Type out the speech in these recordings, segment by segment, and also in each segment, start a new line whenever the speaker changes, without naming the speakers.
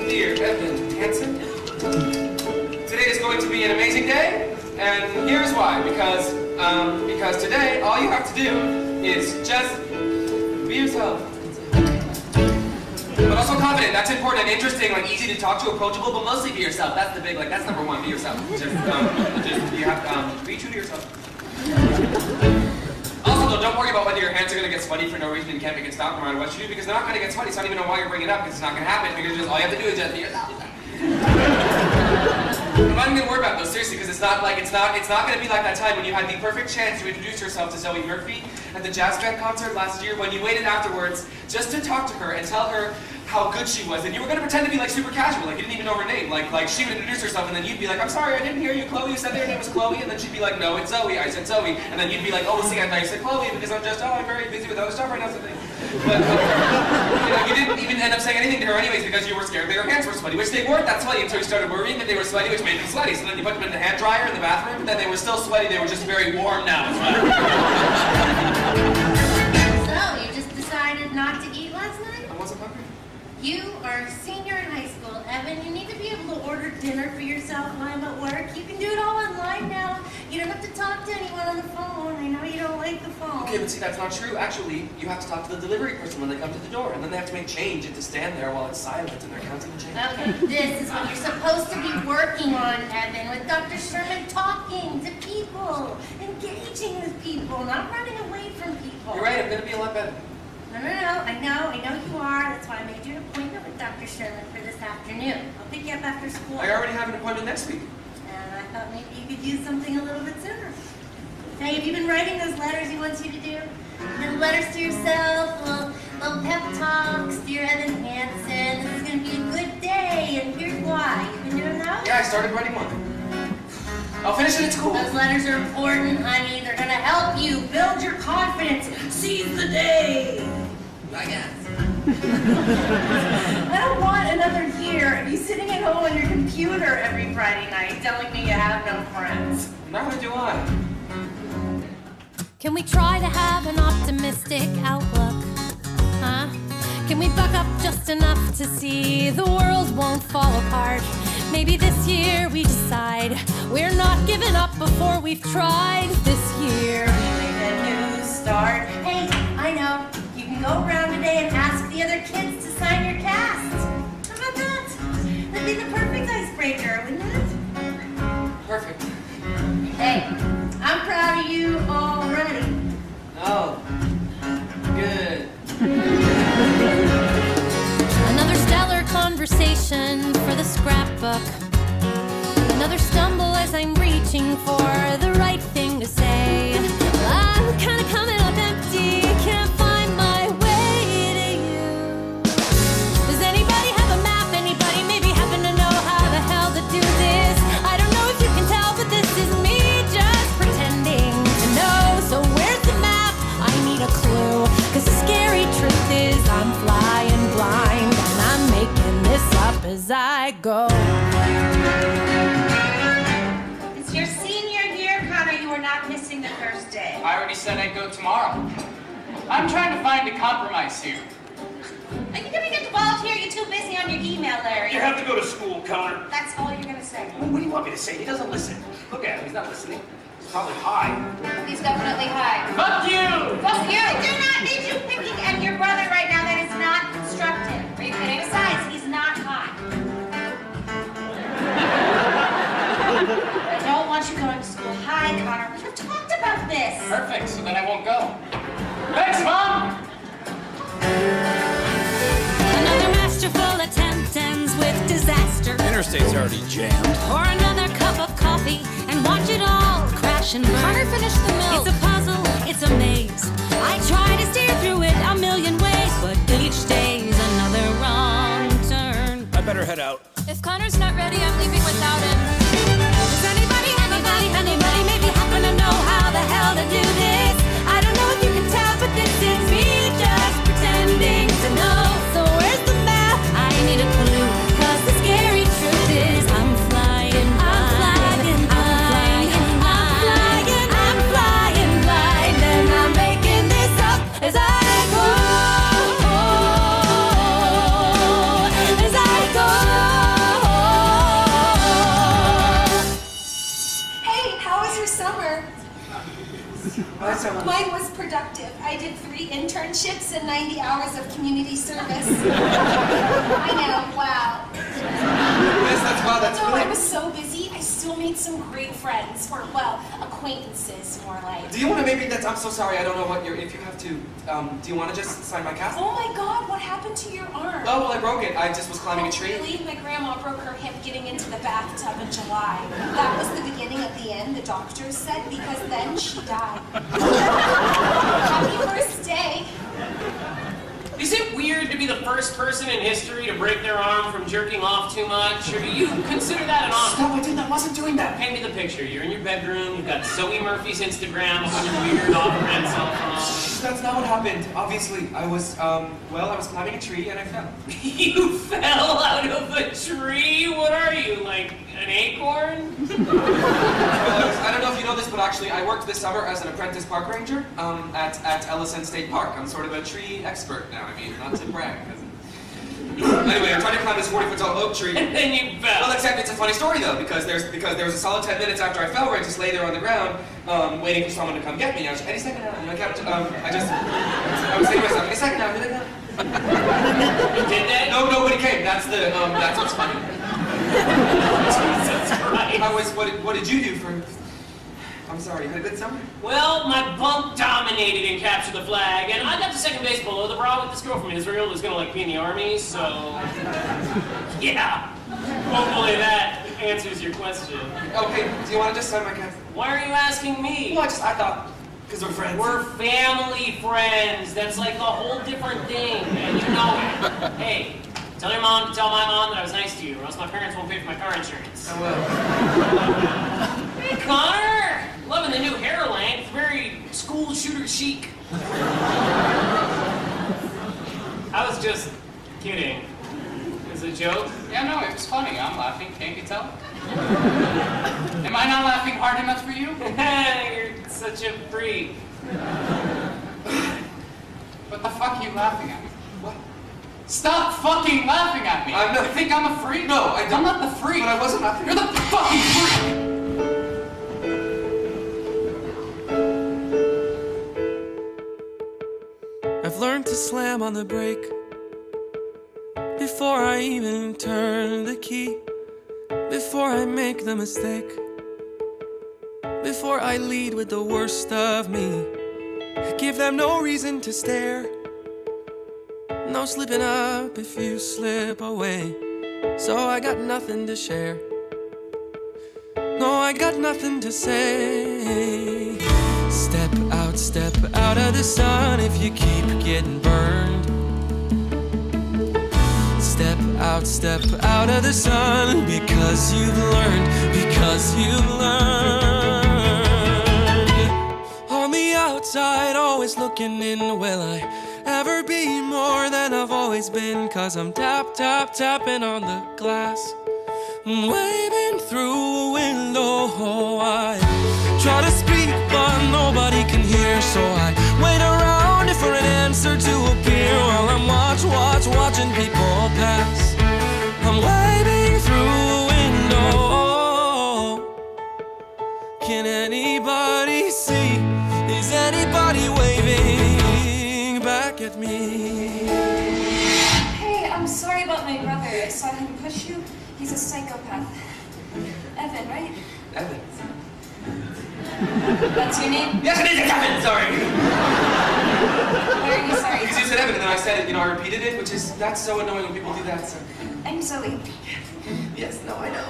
Dear Evan Hansen, today is going to be an amazing day, and here's why. Because today, all you have to do is just be yourself. But also confident, that's important and interesting, like easy to talk to, approachable, but mostly be yourself. That's the big, like, that's number one, be yourself. You have to be true to yourself. Also, though, don't worry about whether your hands are going to get sweaty for no reason and can't make it stop no matter what you do, because they're not going to get sweaty, so I don't even know why you're bringing it up, because it's not going to happen, because just all you have to do is just be yourself. I'm not even going to worry about those, seriously, because it's not going to be like that time when you had the perfect chance to introduce yourself to Zoe Murphy at the jazz band concert last year, when you waited afterwards just to talk to her and tell her how good she was, and you were going to pretend to be like super casual, like you didn't even know her name, like she would introduce herself, and then you'd be like, I'm sorry, I didn't hear you, Chloe, you said your name was Chloe, and then she'd be like, no, it's Zoe, I said Zoe, and then you'd be like, oh, well, see, I thought you said Chloe, because I'm very busy with other stuff right now, something. But you didn't even end up saying anything to her anyways, because you were scared that her hands were sweaty, which they weren't that sweaty until you started worrying that they were sweaty, which made them sweaty, so then you put them in the hand dryer in the bathroom, and then they were still sweaty, they were just very warm now.
So, you just decided not to eat last night?
I wasn't hungry.
You are a senior in high school, Evan. You need to be able to order dinner for yourself while I'm at work. You can do it all online now. You don't have to talk to anyone on the phone. I know you don't like the phone.
Okay, but see, that's not true. Actually, you have to talk to the delivery person when they come to the door, and then they have to make change and to stand there while it's silent and they're counting the change.
Okay, this is what you're supposed to be working on, Evan, with Dr. Sherman, talking to people, engaging with people, not running away from people.
You're right, I'm going to be a lot better.
No, I know you are. That's why I made you an appointment with Dr. Sherman for this afternoon. I'll pick you up after school.
I already have an appointment next week.
And I thought maybe you could use something a little bit sooner. Hey, have you been writing those letters he wants you to do? Little letters to yourself, little pep talks, Dear Evan Hansen. This is going to be a good day, and here's why. You've been doing those?
Yeah, I started writing one. I'll finish it at school.
Those letters are important, honey. They're going to help you build your confidence. Seize the day.
I guess.
I don't want another year of you sitting at home on your computer every Friday night telling me you have no friends.
Neither do I.
Can we try to have an optimistic outlook? Huh? Can we buck up just enough to see the world won't fall apart? Maybe this year we decide we're not giving up before we've tried this year.
Make a new start. Hey, I know. You can go around today and ask the other kids to sign your cast. How about that? That'd be the perfect icebreaker, wouldn't it?
Perfect.
Hey, I'm proud of you already.
Oh, good.
Another stellar conversation for the scrapbook. Another stumble as I'm reaching for the right thing to say. I'm kinda coming up empty, can't find my way to you. Does anybody have a map? Anybody maybe happen to know how the hell to do this? I don't know if you can tell, but this is me just pretending to know. So where's the map? I need a clue. Cause the scary truth is I'm flying blind and I'm making this up as I go.
It's your senior year, Connor. You are not missing the first day.
I already said I'd go tomorrow. I'm trying to find a compromise here.
Are you gonna get to volunteer? You're too busy on your email, Larry.
You have to go to school, Connor.
That's all you're gonna say.
What do you want me to say? He doesn't listen. Look at him. He's not listening. He's probably high.
He's definitely high.
Fuck you!
Fuck you! I do not need you picking at your brother right now. That is not constructive. Are you kidding? Besides, he's not high. I don't want you going to school high, Connor. We have talked about this.
Perfect, so then I won't go. Thanks, Mom!
Another masterful attempt ends with disaster.
Interstate's already jammed.
Or another cup of coffee and watch it all crash and burn. Connor finished the milk. It's a puzzle, it's a maze. I try to steer through it a million ways, but each day's another wrong turn.
I better head out.
If Connor's not ready, I'm leaving without him. Does anybody maybe happen to know how the hell to do this? I don't know if you can tell, but just pretending to know. So where's the map? I need a clue. 'Cause the scary truth is I'm flying blind. I'm flying blind. And I'm making this up as I go. As I go.
Hey, how was your summer?
That's how
Mine was productive. I did 3 internships and 90 hours of community service. I know, wow.
Yes, that's
No,
really...
I was so busy, I still made some great friends, or, well, acquaintances, more like.
Do you want to maybe, I'm so sorry, I don't know what you're, if you have to, do you want to just sign my cast?
Oh my God, what happened to your arm?
Oh, well, I broke it. I just was climbing a tree.
Really? My grandma broke her hip getting into the bathtub in July. That was the beginning of the end, the doctors said, because then she died. Happy first day.
Is it weird to be the first person in history to break their arm from jerking off too much? Or do you consider that an honor?
Stop, I wasn't doing that.
Paint me the picture. You're in your bedroom, you've got Zoe Murphy's Instagram on your weird off-brand cell phone.
That's not what happened. Obviously, I was climbing a tree and I fell.
You fell out of a tree? What are you, like an acorn?
I don't know if you know this, but actually I worked this summer as an apprentice park ranger at Ellison State Park. I'm sort of a tree expert now. I mean, not to brag. Anyway, I'm trying to climb this 40-foot tall oak tree.
And then you fell.
Well, except it's a funny story though, because there was a solid 10 minutes after I fell where I just lay there on the ground, waiting for someone to come get me. I was any second now. I kept, I was saying to myself, any second now, here they come.
Did they?
No, nobody came. That's what's funny.
Jesus Christ.
What did you do for? I'm sorry, you had a good summer?
Well, my bunk dominated in Capture the Flag, and I got to second base below the bra with this girl from Israel who's gonna like be in the army, so yeah. Hopefully that answers your question.
Okay, do you want to just sign my cast?
Why are you asking me?
Well, I thought, because we're friends.
We're family friends. That's like a whole different thing, and you know it. Hey, tell your mom to tell my mom that I was nice to you, or else my parents won't pay for my car insurance.
I will.
Hey, Connor! Loving the new hair length. Very school shooter chic. I was just kidding. Is it a joke?
Yeah, no, it was funny. I'm laughing. Can't you tell? Am I not laughing hard enough for you?
You're such a freak.
What the fuck are you laughing at?
What?
Stop fucking laughing at me!
I'm not-
You think I'm a freak?
No, I don't.
I'm not the freak.
But I wasn't laughing.
You're the fucking freak!
I've learned to slam on the brake before I even turn the key, before I make the mistake, before I lead with the worst of me. Give them no reason to stare, no slipping up if you slip away. So I got nothing to share. No, I got nothing to say. Step out of the sun if you keep getting burned. Step out of the sun because you've learned, On the outside, always looking in, will I ever be more than I've always been? 'Cause I'm tapping on the glass, waving through a window. I try to speak, but nobody can hear, so I wait around for an answer to appear while I'm watching people pass. I'm waving through a window. Can anybody see? Is anybody waving back at me?
Hey, I'm sorry about my brother. I saw him push you. He's a psychopath. Evan, right?
Evan.
That's your name?
Yes, it is Evan. Sorry.
Why are you sorry?
Because you said Evan, and then I said it. I repeated it, which is that's so annoying when people do that. So.
I'm Zoe.
Yes. No, I know.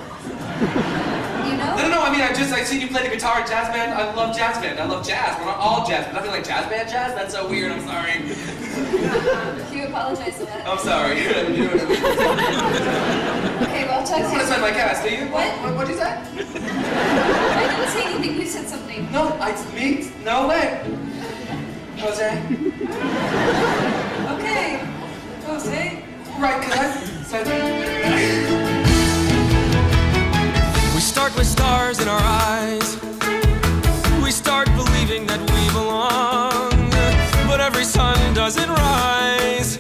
You know?
No. I mean, I've seen you play the guitar in jazz band. I love jazz band. I love jazz. We're not all jazz, but nothing like jazz band jazz. That's so weird. I'm sorry.
You apologize for that.
I'm sorry.
Okay, well, talk
I want to sign my cast. Do you?
What?
What'd you say?
I didn't say anything. You said something.
No, it's me. No way. Jose. say? Right, because I said...
We start with stars in our eyes. We start believing that we belong. But every sun doesn't rise,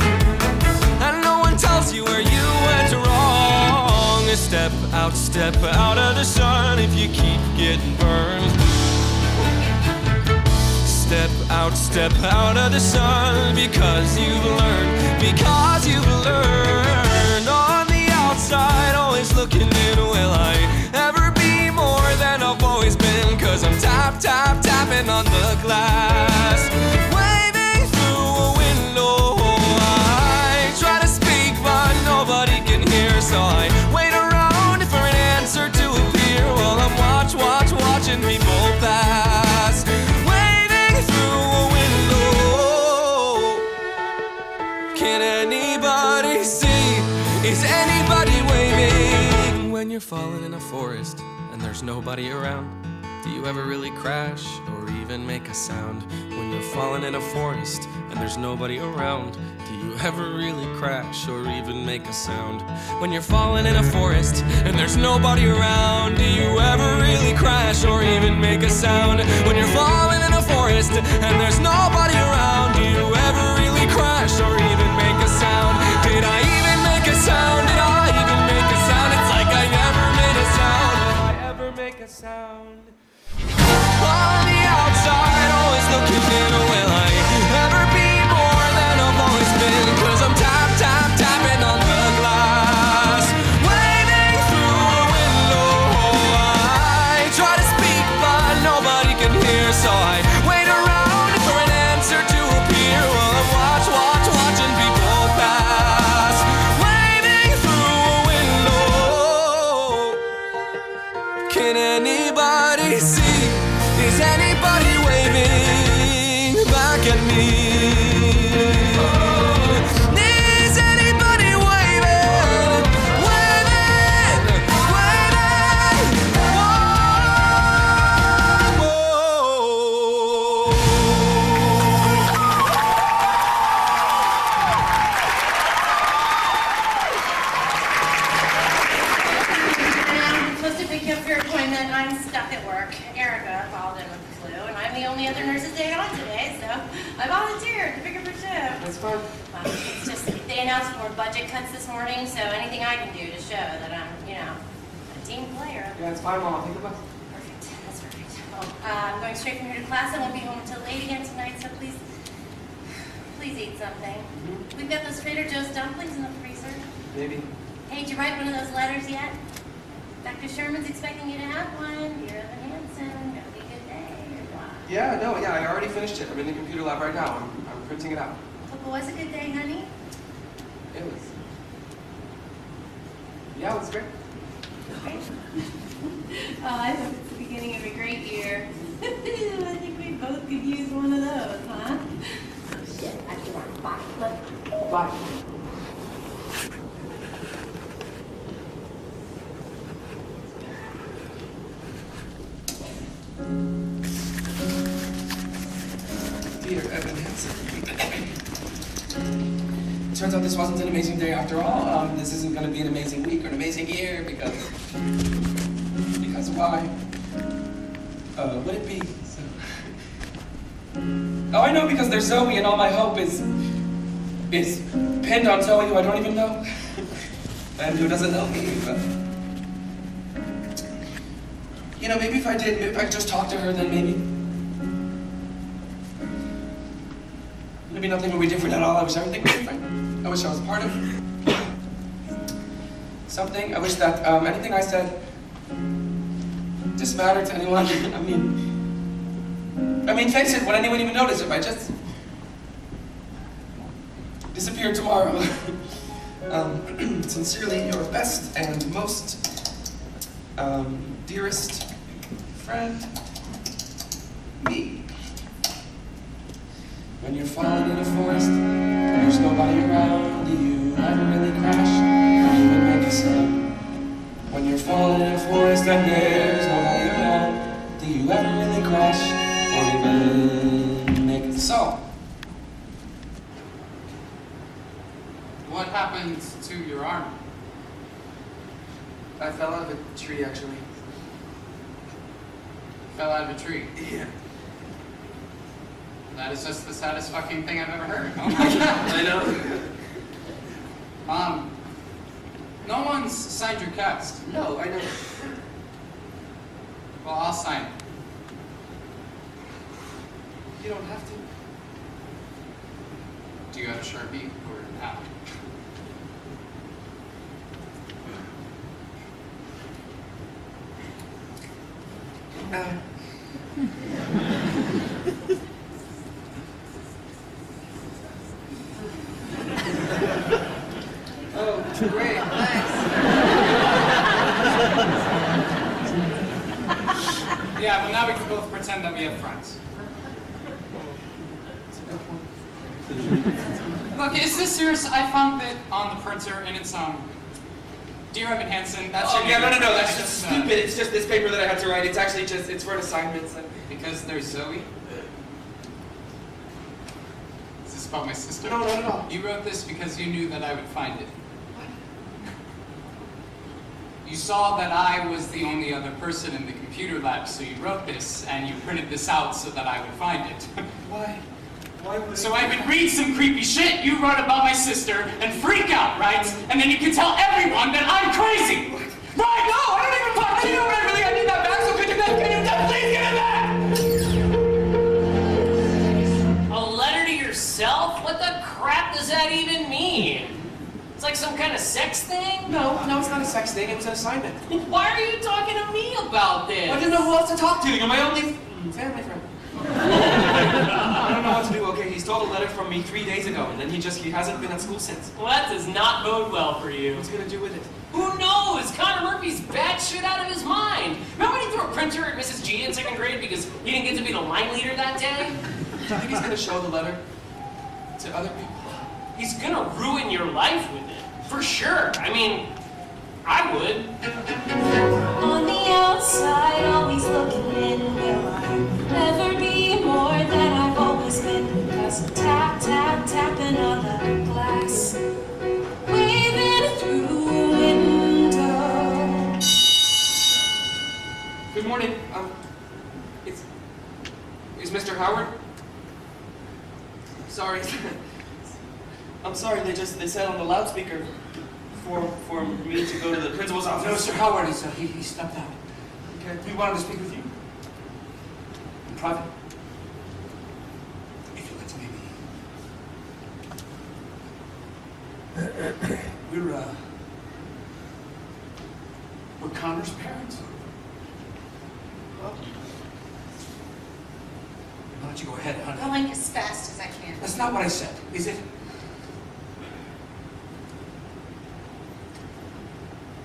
and no one tells you where you went wrong. Step out of the sun if you keep getting burned. Step out of the sun because you've learned. On the outside, always looking in, will I ever be more than I've always been? Cause I'm tapping on the glass, waving through a window. I try to speak but nobody can hear, so I wait around for an answer to appear while I'm watching people pass, waving through a window. Can anybody see? Is anybody waving? When you're falling in a forest and there's nobody around, do you ever really crash or even make a sound? When you're falling in a forest and there's nobody around, do you ever really crash or even make a sound? When you're falling in a forest and there's nobody around, do you ever really crash or even make a sound? When you're falling in a forest and there's nobody around, do you ever really crash or even make a sound? Did I even make a sound? Did I even make a sound? It's like I never made a sound. Did I ever make a sound? On the outside, always looking in, will I ever be more than I've always been? Cause I'm tapping on the glass, waving through a window. I try to speak but nobody can hear, so I wait around for an answer to appear while I'm watching people pass, waving through a window. Can anybody see? Is anybody waving back at me? Is anybody waving?
I'm supposed to pick you up for your appointment. I'm stuck at work. Erica called in with the flu, and I'm the only other nurse's day on today, so I volunteered to pick up her shift.
That's fine.
It's just, they announced more budget cuts this morning, so anything I can do to show that I'm, a team player.
Yeah, it's fine, Mom. I'll take the bus.
Perfect, that's perfect. Well, I'm going straight from here to class. I won't be home until late again tonight, so please eat something. We've got those Trader Joe's dumplings in the freezer.
Maybe.
Hey, did you write one of those letters yet? Dr. Sherman's expecting you to have one. Dear Evan Hansen, gonna be a good day, or what?
Yeah, no, yeah, I already finished it. I'm in the computer lab right now. I'm printing it out.
Well, was a good day, honey?
It was. Yeah, it was great.
Great. Oh, I hope it's the beginning of a great year. I think we both could use one of those, huh? Oh, shit, I have to run. Bye.
Bye. Dear Evan Hansen. Turns out this wasn't an amazing day after all. This isn't going to be an amazing week or an amazing year because why? Would it be? So... Oh, I know, because there's Zoe, and all my hope is pinned on Zoe, who I don't even know, and who doesn't know me. But maybe if I could just talk to her, then maybe nothing would be different at all. I wish everything was different. I wish I was part of something. I wish that anything I said just mattered to anyone. I mean, face it, would anyone even notice if I just disappeared tomorrow? Sincerely, your best and most dearest friend, me. When you're falling in a forest and there's nobody around, do you ever really crash or even make a sound? When you're falling in a forest and there's nobody around, do you ever really crash or even make a sound? What?
happened to your arm?
I fell out of a tree, actually.
Fell out of a tree.
Yeah.
That is just the saddest fucking thing I've ever heard. Oh my god.
I know.
No one's signed your cast.
No, I know.
Well, I'll sign it.
You don't have to.
Do you have a Sharpie or how?
Oh, great, thanks.
Yeah, well now we can both pretend that we have friends. Look, is this serious? I found it on the printer and it's Dear Evan Hansen. That's your
Yeah,
name.
no, that's just stupid. It's just this paper that I had to write. It's actually just, it's for an assignment. So.
Because there's Zoe? Is this about my sister?
No, not at all.
You wrote this because you knew that I would find it. You saw that I was the only other person in the computer lab, so you wrote this, and you printed this out so that I would find it.
Why? Why would
So I would read some creepy shit you wrote about my sister and freak out, right? And then you can tell everyone that I'm crazy! Right, no, I don't even fucking know what I really, I need that back, so could you please give it back?
A letter to yourself? What the crap does that even mean? It's like some kind of sex thing?
No, it's not a sex thing. It was an assignment.
Why are you talking to me about this?
I didn't know who else to talk to. You're my only family friend. I don't know what to do. Okay, he stole a letter from me 3 days ago, and then he hasn't been at school since.
Well, that does not bode well for you.
What's he gonna do with it?
Who knows? Connor Murphy's batshit out of his mind. Remember when he threw a printer at Mrs. G in 2nd grade because he didn't get to be the line leader that day?
Do you think he's gonna show the letter to other people?
He's gonna ruin your life with it. For sure. I mean, I would.
On the outside, always looking in. Will I ever be more than I've always been? Cause I'm tap, tap, tapping on the glass, waving through a window.
Good morning. Is Mr. Howard? Sorry. I'm sorry. They said on the loudspeaker for me to go to the principal's office.
No, Mr. Howard is, he stepped out.
Okay.
We wanted to speak with you. In private. If you let me. We're Connor's parents.
Well,
Why don't you go ahead, honey?
Going as fast as I can.
That's not what I said, is it?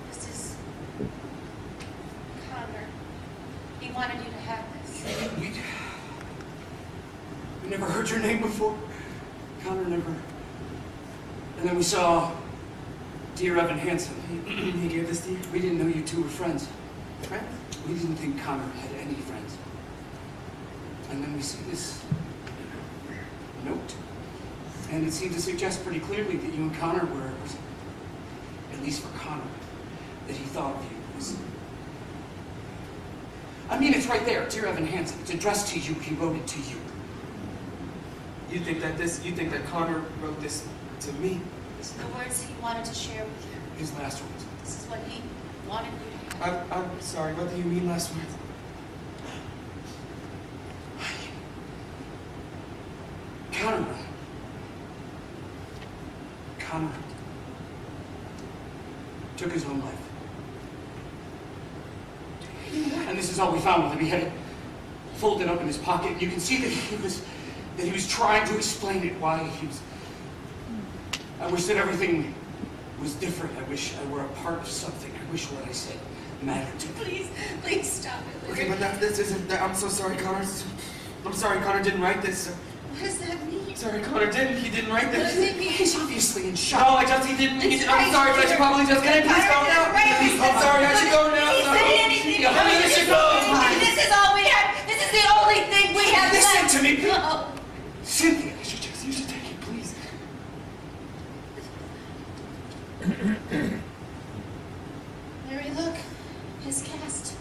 This is Connor. He wanted you to have this.
We never heard your name before. Connor never. And then we saw Dear Evan Hansen.
he gave this to you?
We didn't know you two were friends.
Friends?
We didn't think Connor had any friends. And then we see this note. And it seemed to suggest pretty clearly that you and Connor were, at least for Connor, that he thought of you as... I mean, it's right there, Dear Evan Hansen. It's addressed to you. He wrote it to you.
You think that Connor wrote this to me?
These are the words he wanted to share with you.
His last words.
This is what he wanted you to have.
I'm sorry. What do you mean last words?
Connor took his own life. And this is all we found with him. He had it folded up in his pocket. And you can see that he was trying to explain it, why he was... I wish that everything was different. I wish I were a part of something. I wish what I said mattered to me.
Please stop it.
Okay, but this isn't... I'm so sorry, Connor. I'm sorry, Connor didn't write this.
What does that mean?
Sorry, Connor didn't. He didn't write
What does
this.
it mean?
He's obviously in shock.
No, he didn't.
It's
I'm sorry, but I should probably just get it. Please go now. I'm sorry, I should go now.
He said anything.
Yeah, honey, you should go.
This is all we have. This is the only thing we have
Listen
left.
to me.
No.
Cynthia, you should take it, please.
Mary, look. His cast.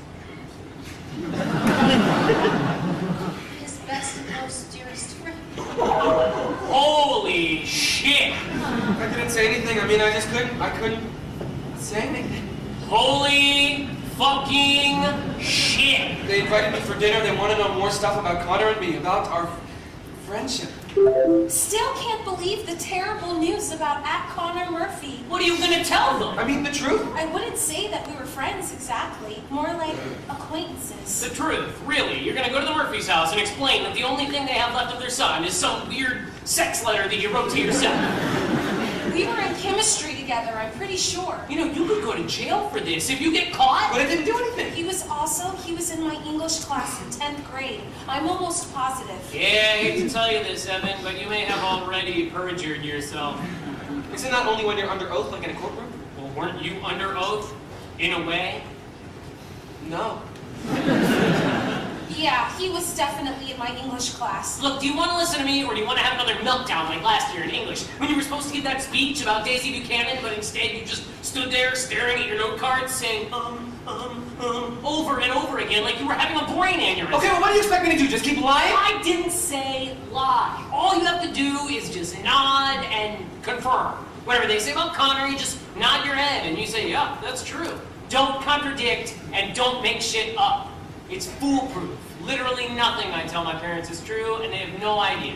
His best and most dearest friend.
Holy shit!
I couldn't say anything. I mean, I couldn't say anything.
Holy fucking shit!
They invited me for dinner. They want to know more stuff about Connor and me, about our friendship.
Still can't believe the terrible news about @Connor Murphy.
What are you gonna tell them?
I mean, the truth.
I wouldn't say that we were friends exactly. More like acquaintances.
The truth, really. You're gonna go to the Murphy's house and explain that the only thing they have left of their son is some weird sex letter that you wrote to yourself.
We were in chemistry together, I'm pretty sure.
You know, you could go to jail for this if you get caught.
But I didn't do anything.
He was in my English class in 10th grade. I'm almost positive.
Yeah, I hate to tell you this, Evan, but you may have already perjured yourself.
Isn't that only when you're under oath, like in a courtroom?
Well, weren't you under oath, in a way?
No.
Yeah, he was definitely in my English class.
Look, do you want to listen to me, or do you want to have another meltdown like last year in English, when you were supposed to give that speech about Daisy Buchanan, but instead you just stood there staring at your note cards, saying, over and over again, like you were having a brain aneurysm.
Okay, well, what do you expect me to do? Just keep lying?
I didn't say lie. All you have to do is just nod and confirm. Whatever they say about Connor, you just nod your head and you say, yeah, that's true. Don't contradict and don't make shit up. It's foolproof. Literally nothing I tell my parents is true, and they have no idea.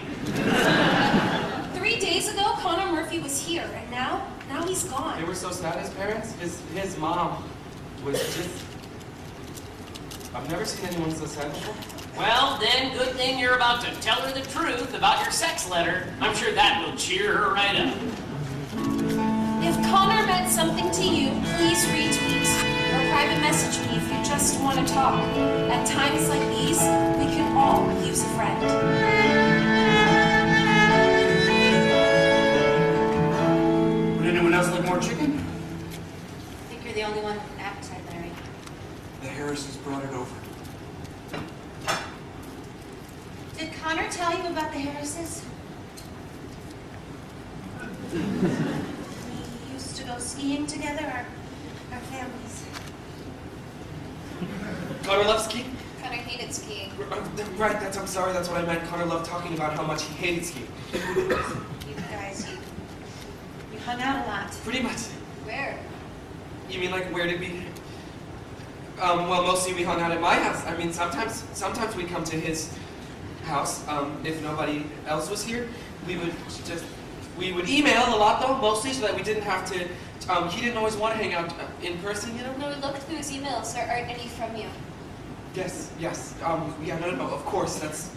3 days ago, Connor Murphy was here, and now he's gone.
They were so sad, his parents. His mom was just... I've never seen anyone so sad before.
Well, then, good thing you're about to tell her the truth about your sex letter. I'm sure that will cheer her right up.
If Connor meant something to you, please retweet or private message me if you just want to talk. At times like these, we can all use a friend.
Would anyone else like more chicken?
I think you're the only one with an appetite, Larry.
The Harrises brought it over.
Did Connor tell you about the Harrises? We used to go skiing together, our families.
Connor loves skiing?
Connor hated skiing.
Right, I'm sorry, that's what I meant. Connor loved talking about how much he hated skiing.
You guys, you hung out a lot.
Pretty much.
Where?
You mean like where did we... well, mostly we hung out at my house. I mean, sometimes we'd come to his house. If nobody else was here, we would email a lot though, mostly so that we didn't have to, he didn't always want to hang out in person, you know?
No, we looked through his emails. Aren't any from you?
Yes. Yeah, no, of course, that's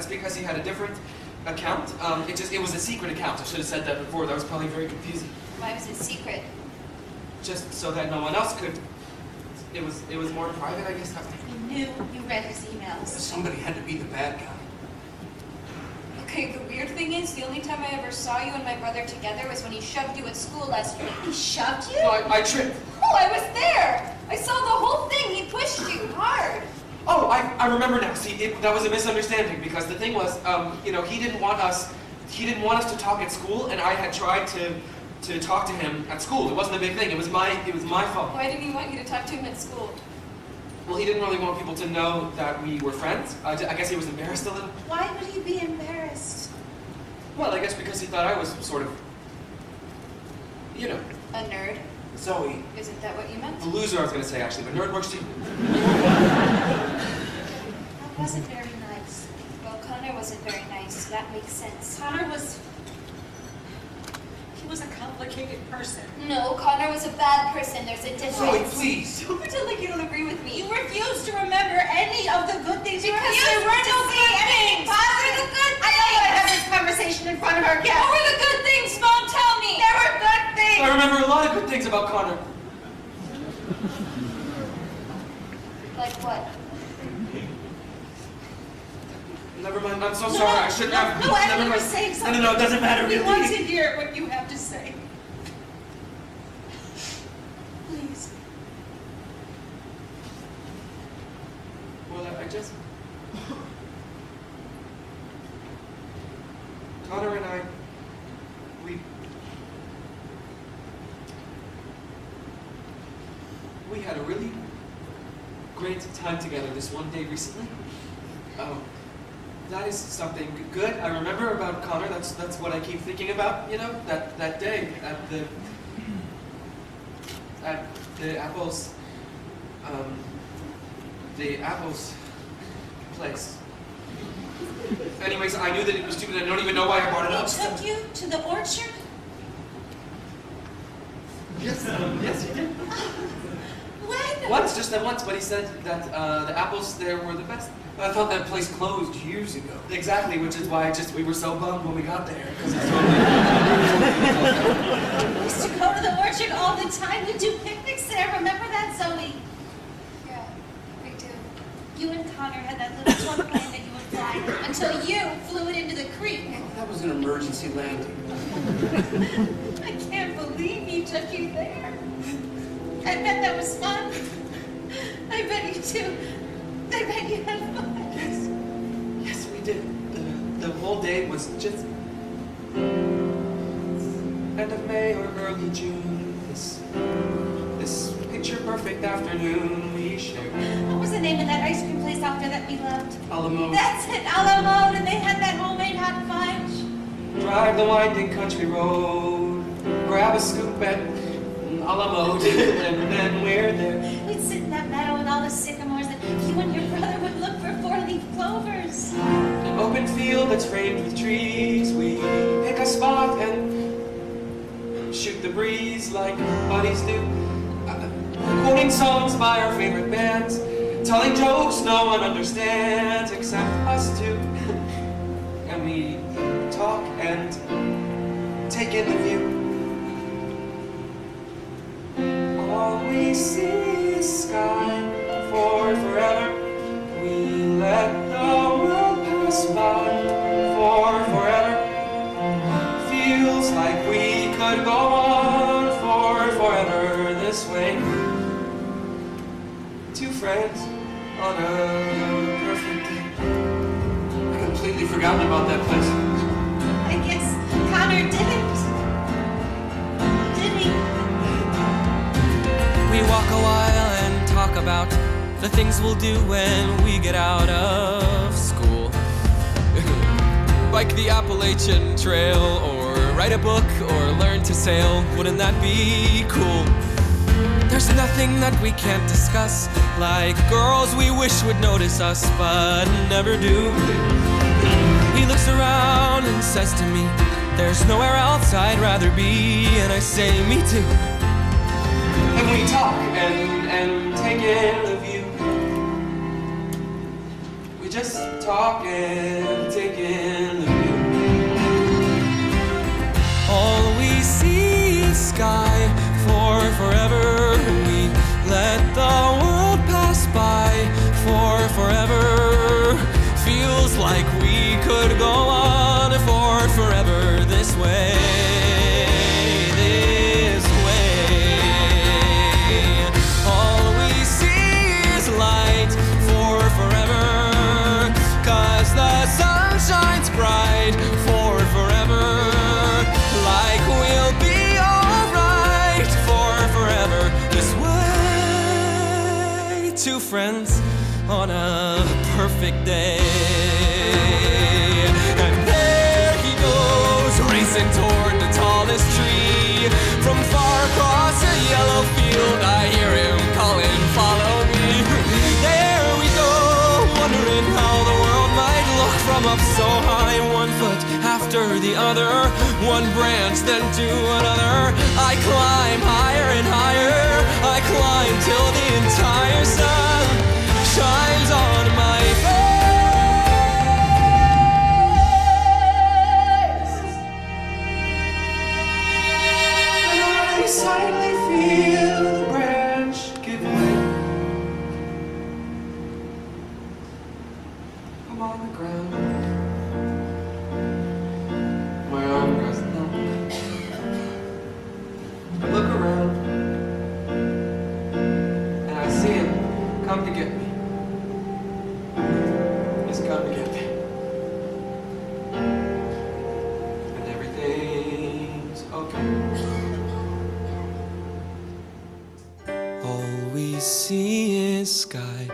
because he had a different account. It was a secret account. I should have said that before. That was probably very confusing.
Why was it secret?
Just so that no one else could. It was more private, I guess.
You knew you read his emails.
Somebody had to be the bad guy.
Okay, the weird thing is, the only time I ever saw you and my brother together was when he shoved you at school last week.
He shoved you?
No, I tripped.
Oh, I was there! I saw the whole thing. He pushed you hard.
Oh, I remember now. See, that was a misunderstanding because the thing was, he didn't want us to talk at school, and I had tried to talk to him at school. It wasn't a big thing. It was my fault.
Why didn't he want you to talk to him at school?
Well, he didn't really want people to know that we were friends. I guess he was embarrassed a little.
Why would he be embarrassed?
Well, I guess because he thought I was sort of,
A nerd?
Zoe.
Isn't that what you meant?
A loser, I was going to say, actually, but nerd works too.
That wasn't very nice.
Well, Connor wasn't very nice. That makes sense.
Connor was a complicated person.
No, Connor was a bad person. There's a difference.
Zoe, please.
Don't pretend like you don't agree with me.
You refused to remember any of the good things you
Because
refused
there were no
to
good
see anything
things.
positive.
There were the good
I know I
things.
have this conversation in front of our guests.
What were the good things, Mom? Tell me.
There were good things.
I remember a lot of good things about Connor.
Like what?
Never mind, I'm so sorry. I shouldn't have.
No, Evan,
Never
you were
mind.
saying something.
No, it doesn't matter.
We
really.
want to hear what you have to say. Please.
Well, I just... Connor and I, we had a really great time together this one day recently. That is something good. I remember about Connor. That's what I keep thinking about. You know, that day at the Apples place. Anyways, I knew that it was stupid. I don't even know why I brought it up.
He took you to the orchard?
Yes, yes, he did.
When?
Once, just that once, but he said that the apples there were the best.
I thought that place closed years ago.
Exactly, which is why we were so bummed when we got there.
We used to go to the orchard all the time. We'd do picnics there. Remember that, Zoe?
Yeah, we do.
You and Connor had that little tour plane that you would fly until you flew it into the creek.
That was an emergency landing.
I can't believe he took you there. I bet that was fun. I bet you too. I bet you had fun.
Yes, we did. The whole day was just end of May or early June. This picture-perfect afternoon we shared.
What was the name of that ice cream place out there that we loved?
Alamo.
That's it, Alamo, and they had that homemade hot fudge.
Drive the winding country road, grab a scoop at Alamo, and then we're there.
We'd sit in that meadow with all the sycamores, and you and your brother would look for four-leaf clovers.
An open field that's framed with trees. We pick a spot and shoot the breeze like buddies do. Quoting songs by our favorite bands, telling jokes no one understands except us two. And we talk and take in the view. All we see is sky for forever. We let the world pass by for forever. Feels like we could go on for forever this way. Two friends on a perfect day.
I completely forgotten about that place.
I guess Connor didn't. Did he?
We walk a while and talk about the things we'll do when we get out of school. Bike the Appalachian Trail, or write a book, or learn to sail. Wouldn't that be cool? There's nothing that we can't discuss, like girls we wish would notice us, but never do. He looks around and says to me, there's nowhere else I'd rather be, and I say, me too.
And we talk and take in the view. We just talk and take in the view.
All we see is sky for forever. We let the world pass by for forever. Feels like we could go on for forever this way. This way. All we see is light for forever. 'Cause the sun shines bright for forever. Like we'll be alright for forever this way. Two friends on a perfect day. And there he goes, racing toward the tallest tree. From far across a yellow field, I hear him calling, follow me. There we go, wondering how the world might look from up so high. One foot after the other, one branch then to another. I climb higher and higher. I climb till the entire sun shines on my face.
And I silently feel the branch give way. I'm on the ground. My arm goes numb. I look around and I see him come to get me. He's come to get me. And everything's okay.
All we see is sky.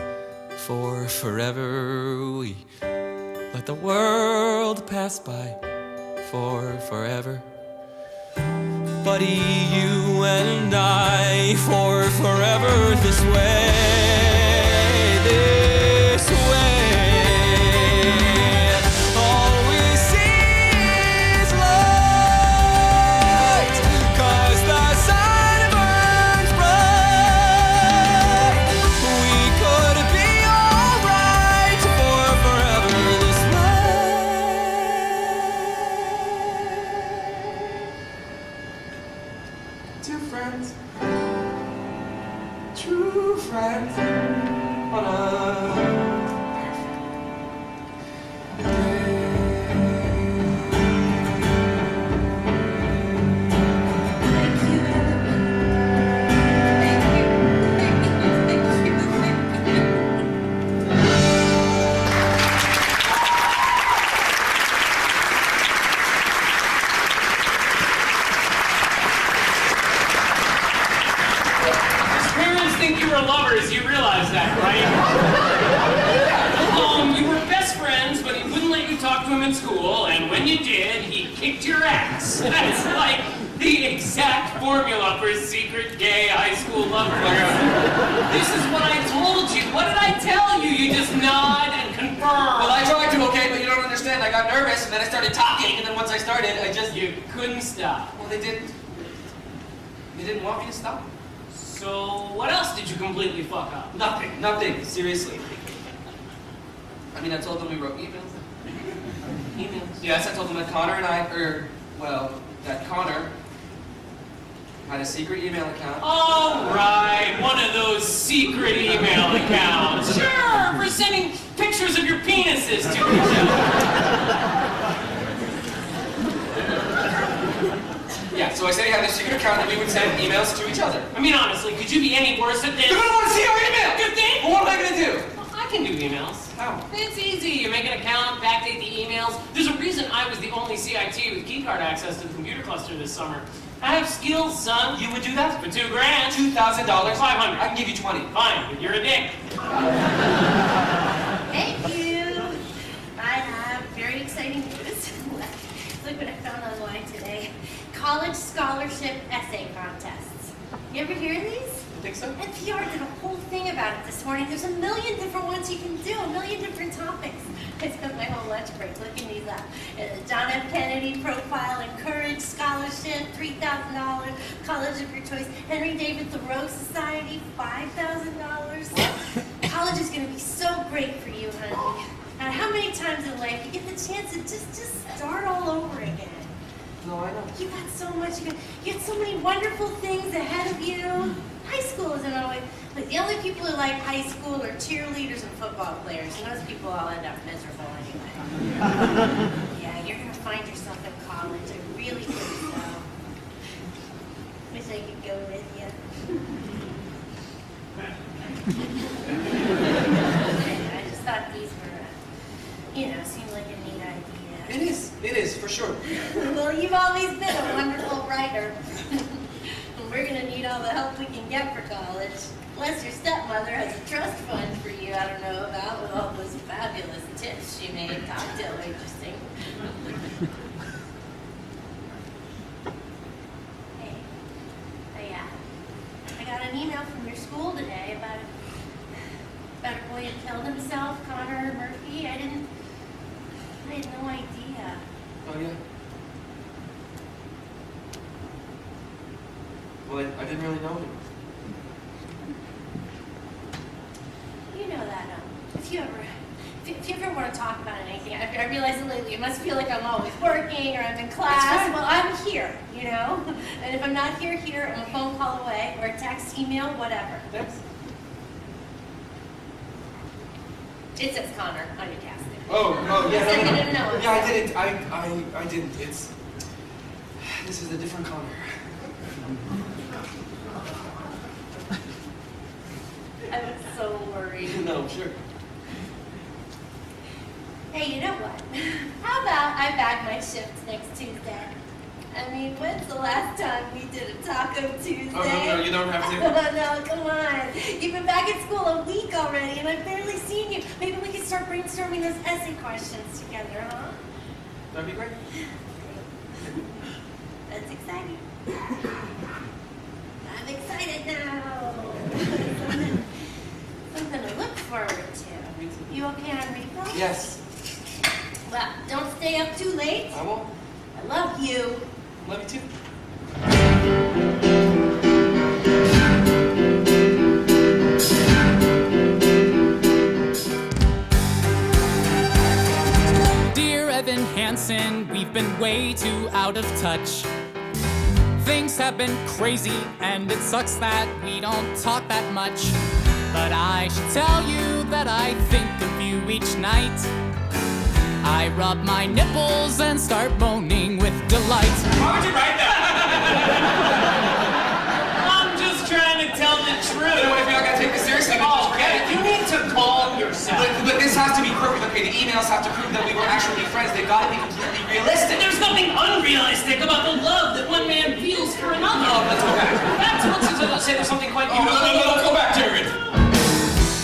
For forever we let the world pass by. For forever, buddy, you and I. For forever this way, this way. All we see is light, 'cause the sun burns bright. We could be alright for forever this way. Two friends, true friends, on a
Think you were lovers, you realize that, right? You were best friends, but he wouldn't let you talk to him in school, and when you did, he kicked your ass. That's like the exact formula for secret gay high school lovers. This is what I told you. What did I tell you? You just nod and confirm.
Well, I tried to, okay, but you don't understand. I got nervous, and then I started talking, and then once I started,
You couldn't stop.
Well, they didn't want me to stop.
So, what else did you completely fuck up?
Nothing, seriously. I mean, I told them we wrote emails. Yes, I told them that Connor and I, that Connor had a secret email account.
All right, one of those secret email accounts. Sure, for sending pictures of your penises to each other.
Yeah, so I said he had a secret account that we would send emails to each other.
I mean, honestly, could you be any worse at this?
You're gonna want to see our email!
You think?
Well, what am I gonna do?
Well, I can do emails.
How?
It's easy. You make an account, backdate the emails. There's a reason I was the only CIT with keycard access to the computer cluster this summer. I have skills, son.
You would do that?
For $2,000.
$2,000?
$500.
I can give you 20.
Fine, but you're a dick.
Thank you. I have very exciting news. Look what I found online today. College scholarship essay contests. You ever hear of these?
You think so?
NPR did a whole thing about it this morning. There's a million different ones you can do, a million different topics. I spent my whole lunch break looking these up. John F. Kennedy Profile and Courage Scholarship, $3,000. College of your choice. Henry David Thoreau Society, $5,000. College is going to be so great for you, honey. And how many times in life you get the chance to just start all over again?
No, I know.
You got so much, you got so many wonderful things ahead of you. High school isn't always, like, the only people who like high school are cheerleaders and football players, and those people all end up miserable anyway. Yeah, you're gonna find yourself in college. I really think so. Wish I could go with you. I just thought these were, seemed like a neat idea.
It is, for sure.
Well, you've always been a wonderful writer. We're going to need all the help we can get for college. Plus, your stepmother has a trust fund for you I don't know about with all those fabulous tips she made cocktail waitressing. Hey, I got an email from your school today about a boy who killed himself, Connor Murphy. I had no idea.
Oh, yeah? Well, I didn't really know him.
You know that, if you ever want to talk about anything, I realize that lately it must feel like I'm always working or I'm in class. Well, I'm here, And if I'm not here, I'm a phone call away or a text, email, whatever.
Thanks.
It says Connor on your casting.
Oh, yeah, no.
No.
Yeah, I didn't. This is a different Connor.
I was so worried.
No, sure.
Hey, you know what? How about I bag my shift next Tuesday? I mean, when's the last time we did a Taco Tuesday?
Oh, no, you don't have to.
No, come on. You've been back at school a week already, and I've barely seen you. Maybe we could start brainstorming those essay questions together, huh?
That'd be great.
That's exciting. I'm excited now. Something to look forward to. You okay on refill?
Yes.
Well, don't stay up too late.
I won't.
I love you.
Love you too.
Dear Evan Hansen, we've been way too out of touch. Things have been crazy, and it sucks that we don't talk that much. But I should tell you that I think of you each night. I rub my nipples and start moaning with delight.
Why would you write that? I'm just trying to tell the truth.
You know what, if you're not gonna take this seriously, then just forget it.
You need to calm yourself.
But this has to be perfect, okay? The emails have to prove that we were actually friends. They've got to be completely realistic.
There's nothing unrealistic about the love that one man feels for another.
Oh, let's go back.
Let's say there's something quite
Oh, no, let's go back, Jared.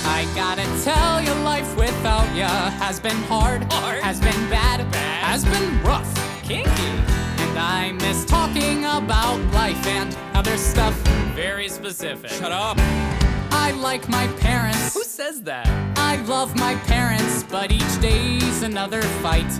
I gotta tell you, life without ya has been hard, has been bad, has been rough, kinky. And I miss talking about life and other stuff. Very specific. Shut up. I like my parents. Who says that? I love my parents, but each day's another fight.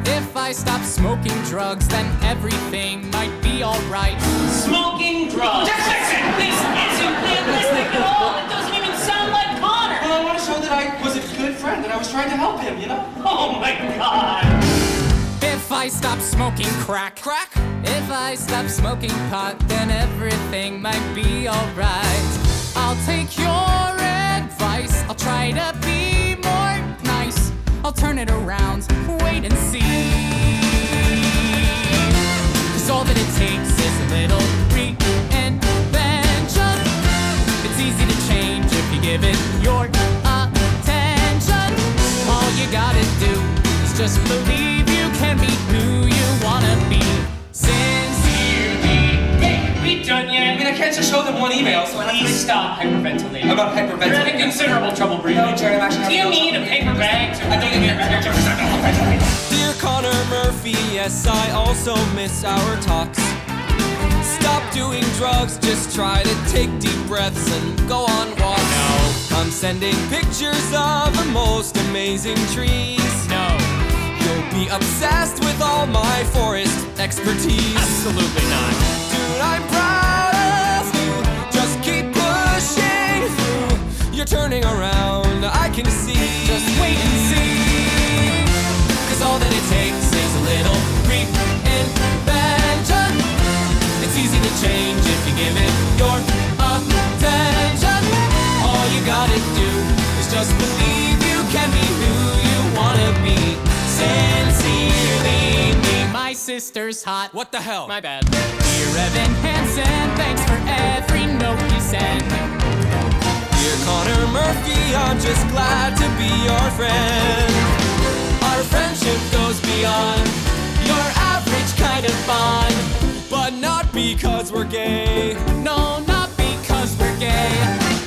If I stop smoking drugs, then everything might be alright.
Smoking drugs. Just listen! This isn't realistic at all. It doesn't even sound like Connor.
Well, I want to show that I was a good friend, that I was trying to help him, you know?
Oh my God.
If I stop smoking crack, if I stop smoking pot, then everything might be alright. I'll take your advice, I'll try to be more nice. I'll turn it around, wait and see. 'Cause all that it takes is a little reinvention. It's easy to change if you give it your attention. All you gotta do is just believe you can be who you wanna be. Sincerely.
Hey, we done
I
yet?
mean, I can't just show them one email, so I have to...
Please stop hyperventilating.
I'm not hyperventilating.
You're having considerable trouble breathing.
No, Jared, I'm actually
Do you
having
need a paper bag?
I don't need a paper bag.
Dear Connor Murphy, yes, I also miss our talks. Stop doing drugs, just try to take deep breaths and go on walks.
No.
I'm sending pictures of the most amazing trees.
No,
You'll be obsessed with all my forest expertise.
absolutely not.
Dude, I'm proud of you. Just keep pushing through. You're turning around, I can see.
Just wait and see.
'Cause all that it takes is a little reinvention. It's easy to change if you give it your attention. All you gotta do is just believe you can be who you wanna be. Sincerely me.
My sister's hot.
What the hell?
My bad. Dear Evan Hansen, thanks for every note you send.
Dear Connor Murphy, I'm just glad to be your friend. Our friendship goes beyond your average kind of bond. But not because we're gay.
No, not because we're gay.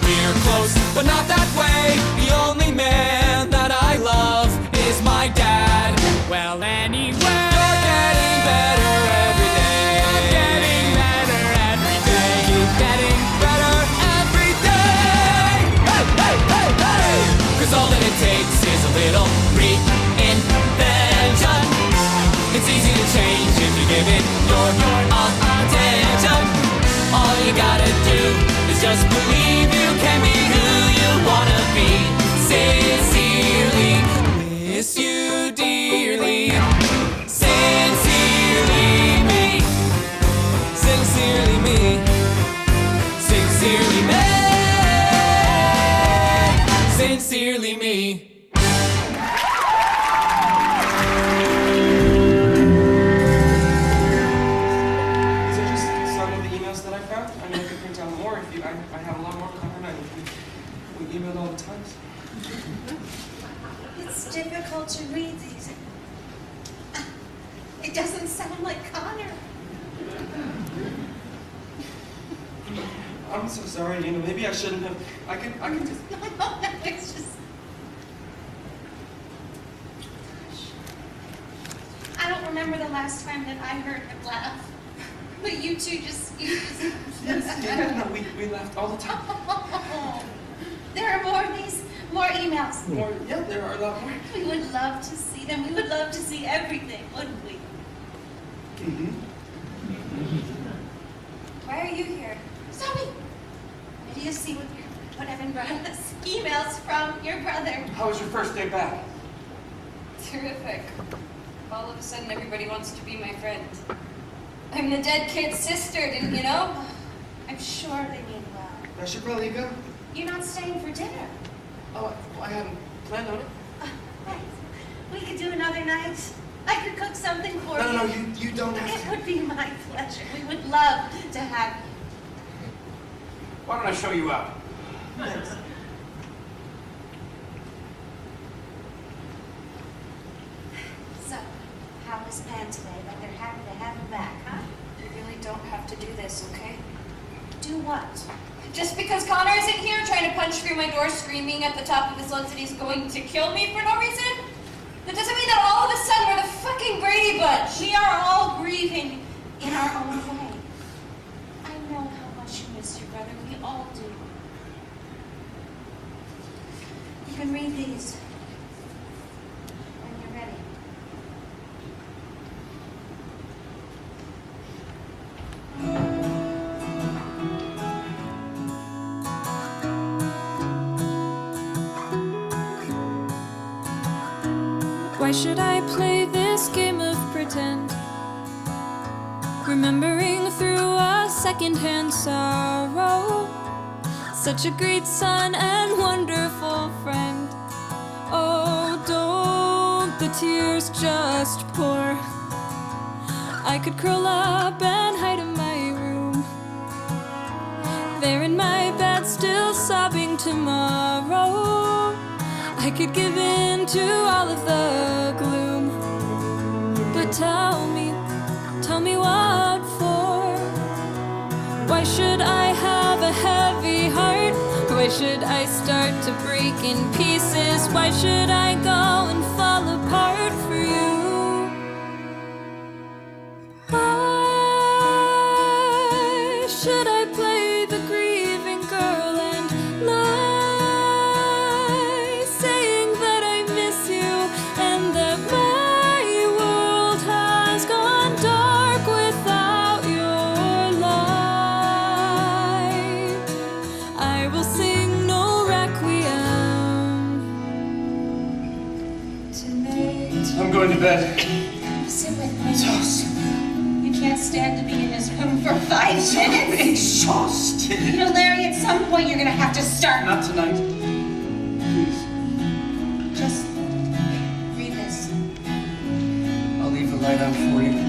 We're close, but not that way. The only man that I love is my dad.
Well, anyway.
You're getting better every day.
I'm getting better every day.
Keep getting better every day. Hey, hey, hey, hey! 'Cause all that it takes is a little reinvention. It's easy to change if you give it your attention. All you gotta do is just believe you can be who you wanna be. Sincerely, miss you dearly. Sincerely me. Sincerely me. Sincerely me. Sincerely me.
These are just some of the emails that I found. I mean, I could print out more if you... I have a lot more content. We email all the time.
It's difficult to read these. It doesn't sound like Connor.
I'm so sorry, maybe I shouldn't have. I could just...
No, it's just... I don't remember the last time that I heard him laugh. But you two just...
Yeah, no, we laughed all the time.
There are more of these, more emails.
Yeah, there are a lot more.
We would love to see them. We would love to see everything, wouldn't we?
Mm-hmm.
Why are you here? Zoe! What do you see what Evan brought us? Emails from your brother.
How was your first day back?
Terrific. All of a sudden, everybody wants to be my friend. I'm the dead kid's sister, didn't you know?
I'm sure they mean well.
I should probably go.
You're not staying for dinner.
Oh, I hadn't planned on it.
Right. We could do another night. I could cook something for you.
No, you don't have
It
to.
would be my pleasure. We would love to have you.
Why don't I show you out?
Thanks.
So, how was Pam today? That they're happy to have him back, huh?
You really don't have to do this, okay?
Do what?
Just because Connor isn't here trying to punch through my door screaming at the top of his lungs that he's going to kill me for no reason, that doesn't mean that all of a sudden we're the fucking Brady Bunch.
We are all grieving in our own way. I know how much you miss your brother. We all do. You can read these when you're ready.
Why should I play this game of pretend? Remembering through a secondhand sorrow, such a great son and wonderful friend. Oh, don't the tears just pour? I could curl up and hide in my room, there in my bed still sobbing tomorrow. I could give in to all of the gloom, but tell me what for? Why should I have a heavy heart? Why should I start to break in pieces? Why should I go and fall apart for you? Why should I play the grieving girl and lie, saying that I miss you and that my world has gone dark without your light? I will sing no requiem tonight.
I'm going to bed.
Sit with me. You can't stand to be in this room for 5 minutes.
Exhausted.
You know, Larry, at some point you're gonna have to start.
Not tonight. Please.
Just read this.
I'll leave the light on for you.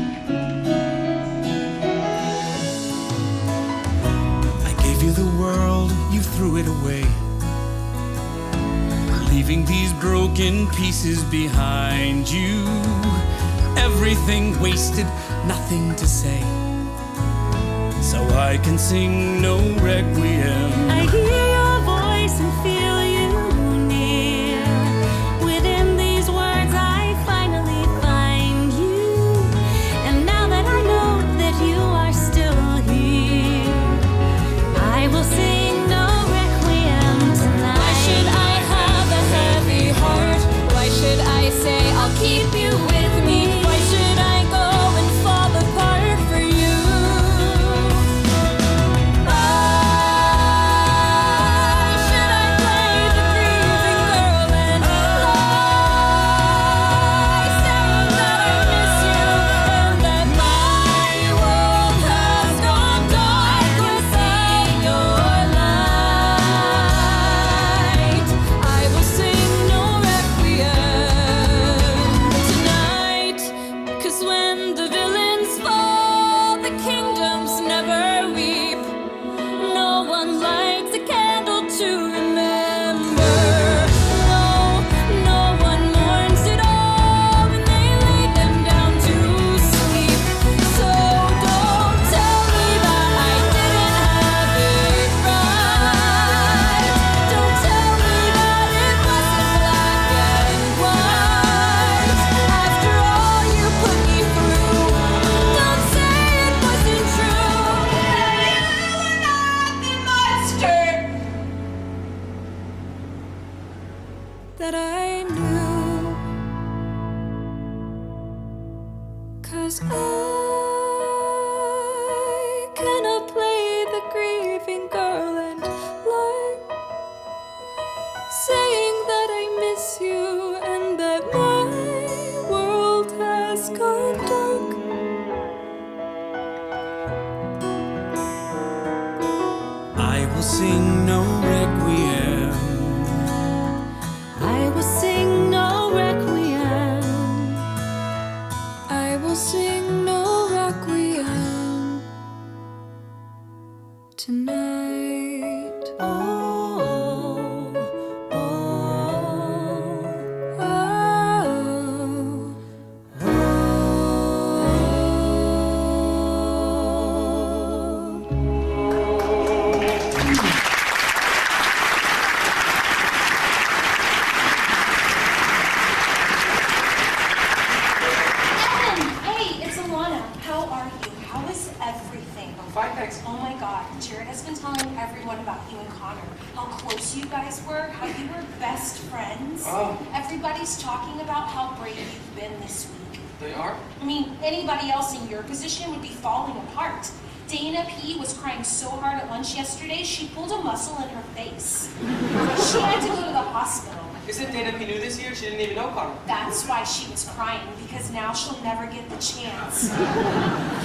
I gave you the world, you threw it away, leaving these broken pieces behind you. Everything wasted, nothing to say, so I can sing no requiem.
I hear your voice and feel you near. Within these words I finally find you. And now that I know that you are still here, I will sing no requiem tonight. Why should I have a heavy heart? Why should I say I'll keep you with me? Why should I go and fall apart for you? I that I knew. 'Cause I cannot play the grieving girl and lie, saying that I miss you and that my world has gone dark.
I will sing no requiem.
I will sing no requiem. I will sing no requiem tonight. Oh, oh, oh,
Evan! Hey, it's Alana. How are you? How is everything?
I'm fine, thanks.
Oh my god, Jared has been telling everyone about you and Connor. How close you guys were, how you were best friends.
Oh.
Everybody's talking about how brave you've been this week.
They are?
I mean, anybody else in your position would be falling apart. Dana P. was crying so hard at lunch yesterday, she pulled a muscle in her face. She had to go to the hospital.
Isn't Dana P. new this year? She didn't even know Connor.
That's why she was crying, because now she'll never get the chance.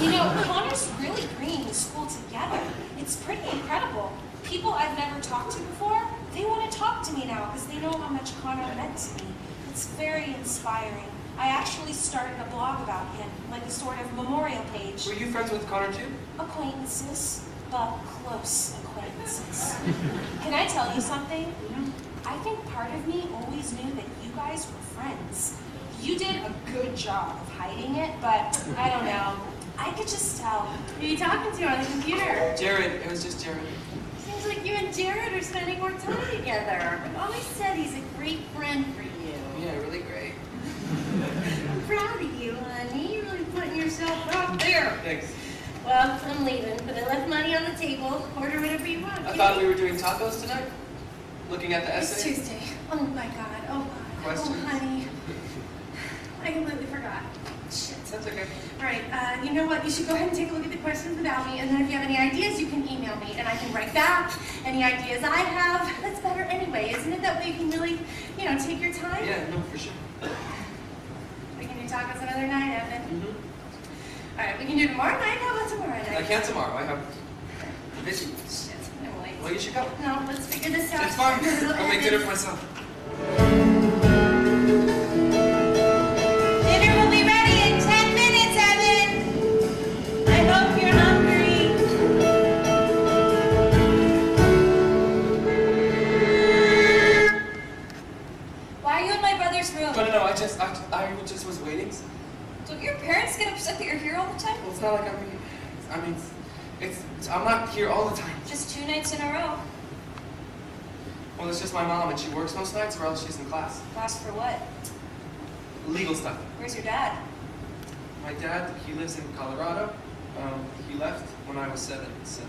You know, Connor's really bringing the school together. It's pretty incredible. People I've never talked to before, they want to talk to me now because they know how much Connor meant to me. It's very inspiring. I actually started a blog about him, like a sort of memorial page.
Were you friends with Connor too?
Acquaintances, but close acquaintances. Can I tell you something? I think part of me always knew that you guys were friends. You did a good job of hiding it, but I don't know. I could just tell.
Who are you talking to on the computer?
Jared. It was just Jared.
Seems like you and Jared are spending more time together. I've always said he's a great friend for you.
Yeah, really great.
I'm proud of you, honey. You're really putting yourself out there.
Thanks.
Well, I'm leaving, but I left money on the table. Order whatever you want.
I thought we were doing tacos tonight. Looking at the
It's
essay.
Tuesday. Oh my God. Oh God.
Questions?
Oh honey. I completely forgot. Shit.
That's okay.
All right. You know what? You should go ahead and take a look at the questions without me, and then if you have any ideas, you can email me, and I can write back any ideas I have. That's better anyway, isn't it? That way you can really, you know, take your time.
Yeah, no, for sure.
We can do tacos another night, Evan.
Mm-hmm.
All right. We can do tomorrow night. How about tomorrow night?
I can't tomorrow. I have busy.
Shit. I'm late.
Well, you should go.
No, let's figure this out.
It's fine.
No,
I'll make
Evan.
dinner for myself.
Dinner will be ready in 10 minutes, Evan.
I hope you're hungry.
Why are you in my brother's room?
No, I just was waiting.
Don't your parents get upset that you're here all the time?
Well, it's not like I'm not here all the time.
Just 2 nights in a row.
Well, it's just my mom, and she works most nights, or else she's in class.
Class for what?
Legal stuff.
Where's your dad?
My dad, he lives in Colorado. He left when I was 7, so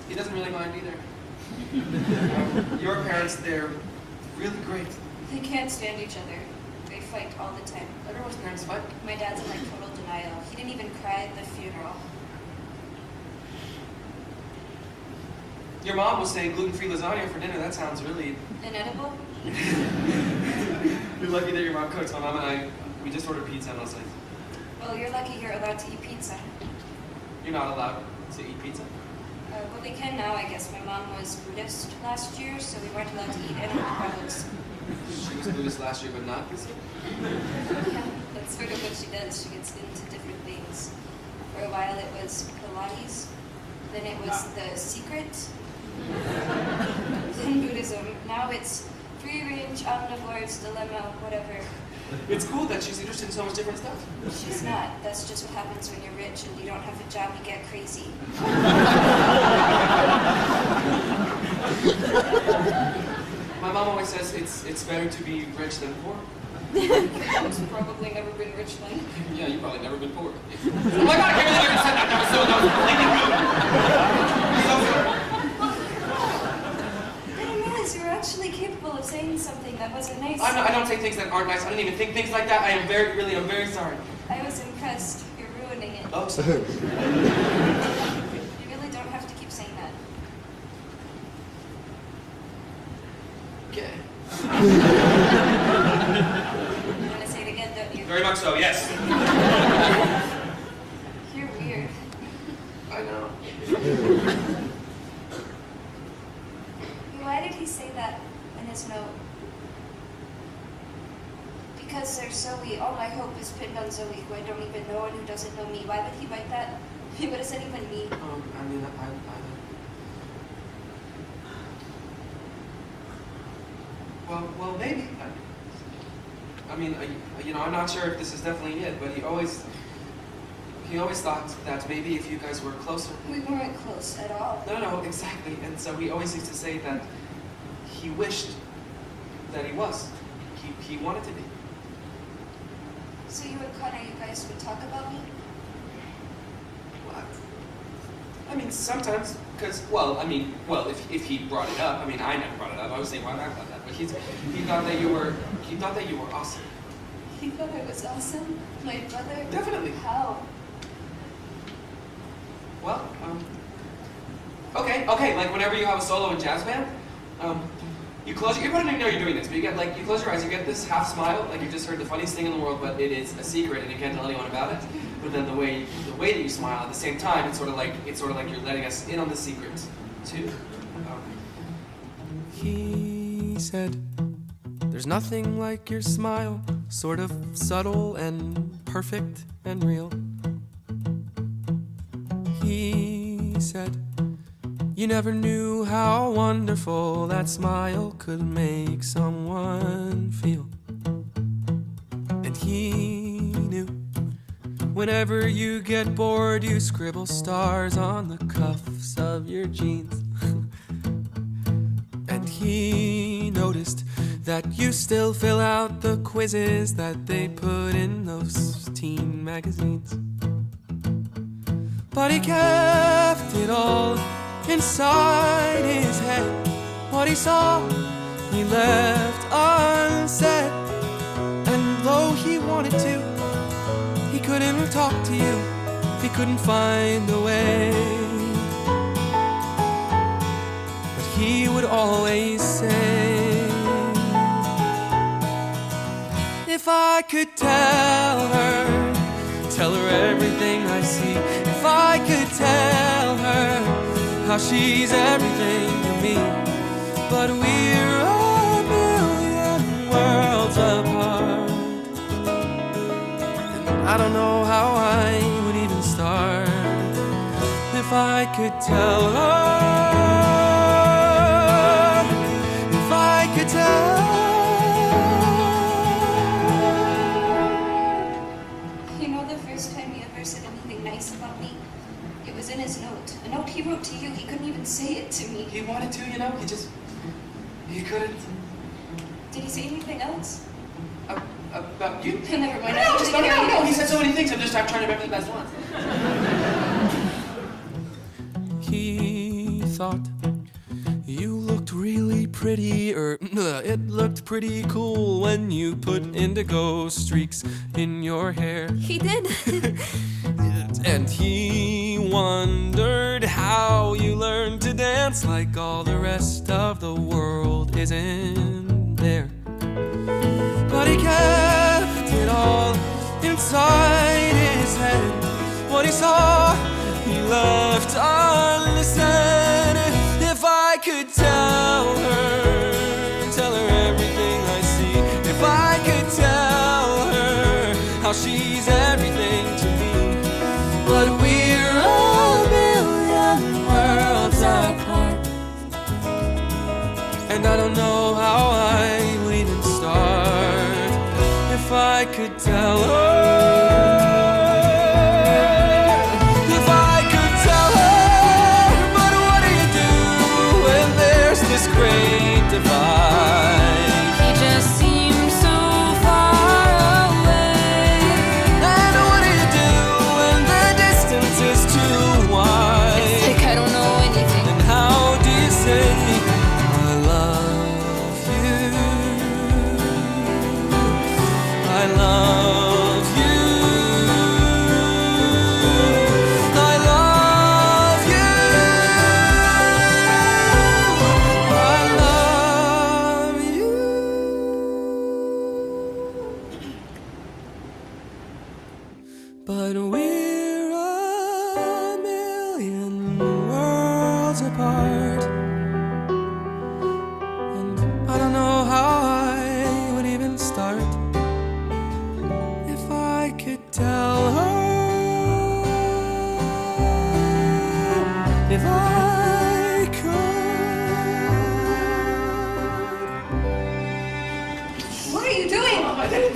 he doesn't really mind either. Your parents, they're really great.
They can't stand each other. They fight all the time.
Everyone's parents fight.
My dad's in like total denial. He didn't even cry at the funeral.
Your mom was saying gluten-free lasagna for dinner. That sounds really...
Inedible?
You're lucky that your mom cooks. My mom and we just ordered pizza last night.
Well, you're lucky you're allowed to eat pizza.
You're not allowed to eat pizza?
Well, they can now, I guess. My mom was Buddhist last year, so we weren't allowed to eat animal products.
She was Buddhist last year, but not pizza?
Yeah, that's sort of what she does. She gets into different things. For a while it was Pilates, then it was The Secret, then Buddhism. Now it's free range, omnivore's dilemma, whatever.
It's cool that she's interested in so much different stuff.
She's not. That's just what happens when you're rich and you don't have a job, you get crazy.
My mom always says it's better to be rich than poor.
I've probably never been rich then.
Yeah, you've probably never been poor. Oh my God, I can't believe I just said that. That was completely rude.
I didn't realize you were actually capable of saying something that wasn't nice.
I don't say things that aren't nice. I don't even think things like that. I'm very sorry.
I was impressed. You're ruining it.
Oh, sorry.
You really don't have to keep saying that.
Okay.
You want to say it again, don't you?
Very much so, yes.
You're weird.
I know.
Why did he say that in his note? Because there's Zoe. All my hope is pinned on Zoe, who I don't even know and who doesn't know me. Why would he write that? What does that even mean?
I mean, well, maybe. I mean, you know, I'm not sure if this is definitely it, but he always thought that maybe if you guys were closer.
We weren't close at all.
No, exactly. And so he always used to say that he wished that he was. He wanted to be.
So you and Connor, you guys would talk about me?
What? I mean, sometimes, because, if he brought it up, I mean, I never brought it up. I was saying, why not about that? But he thought that you were awesome.
He thought I was awesome? My brother?
Definitely.
How?
Well, okay, like whenever you have a solo in jazz band, you close your, you don't even know you're doing this, but you close your eyes, you get this half smile, like you just heard the funniest thing in the world, but it is a secret and you can't tell anyone about it. But then the way that you smile at the same time, it's sort of like you're letting us in on the secret, too.
He said, there's nothing like your smile, sort of subtle and perfect and real. He said, you never knew how wonderful that smile could make someone feel. And he knew, whenever you get bored, you scribble stars on the cuffs of your jeans. And he noticed that you still fill out the quizzes that they put in those teen magazines. But he kept it all inside his head. What he saw, he left unsaid. And though he wanted to, he couldn't talk to you. He couldn't find a way. But he would always say, if I could tell her everything I see. If I could tell her how she's everything to me. But we're a million worlds apart, and I don't know how I would even start. If I could tell her, if I could tell.
In his note. A note he wrote to you. He couldn't even say it to me.
He wanted to, you know? He couldn't.
Did he say anything else?
About you?
Never mind.
No. He said so many things. I'm trying to remember the best ones.
He thought you looked really pretty, it looked pretty cool when you put indigo streaks in your hair.
He did.
And he wondered how you learned to dance like all the rest of the world isn't there. But he kept it all inside his head. What he saw, he left unsaid. If I could tell her everything I see. If I could tell her how she's everything to me. But we're a million worlds apart, and I don't know how I would even start. If I could tell her, if I could tell her, but what do you do when there's this great divide?
He just seems so far away.
And what do you do when the distance is too wide?
It's like I don't know anything.
And how do you say I love you?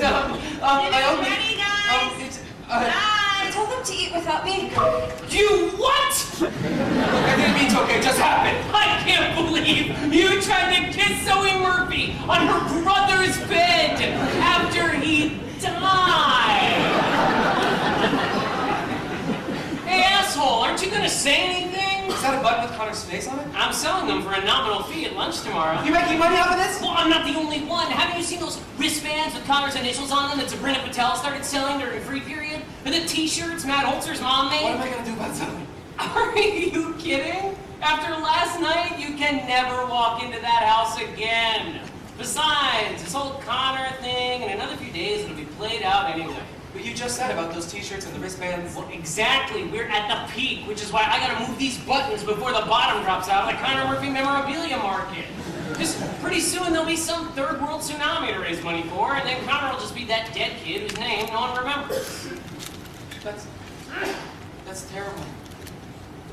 I only...
Ready, guys?
It's,
I told them to eat without me.
You what?
Look, I didn't mean to, okay, it just happened.
I can't believe you tried to kiss Zoe Murphy on her brother's bed after he died. Hey, asshole, aren't you gonna say anything?
Is that a button with Connor's face on it?
I'm selling them for a nominal fee at lunch tomorrow.
You making money off of this?
Well, I'm not the only one. Haven't you seen those wristbands with Connor's initials on them that Sabrina Patel started selling during free period? And the t-shirts Matt Holzer's mom made?
What am I gonna do about Zoe?
Are you kidding? After last night, you can never walk into that house again. Besides, this whole Connor thing, in another few days, it'll be played out anyway.
But you just said about those t-shirts and the wristbands.
Well, exactly. We're at the peak, which is why I gotta move these buttons before the bottom drops out like Connor Murphy memorabilia market. Just pretty soon there'll be some third world tsunami to raise money for, and then Connor will just be that dead kid whose name no one remembers.
That's terrible.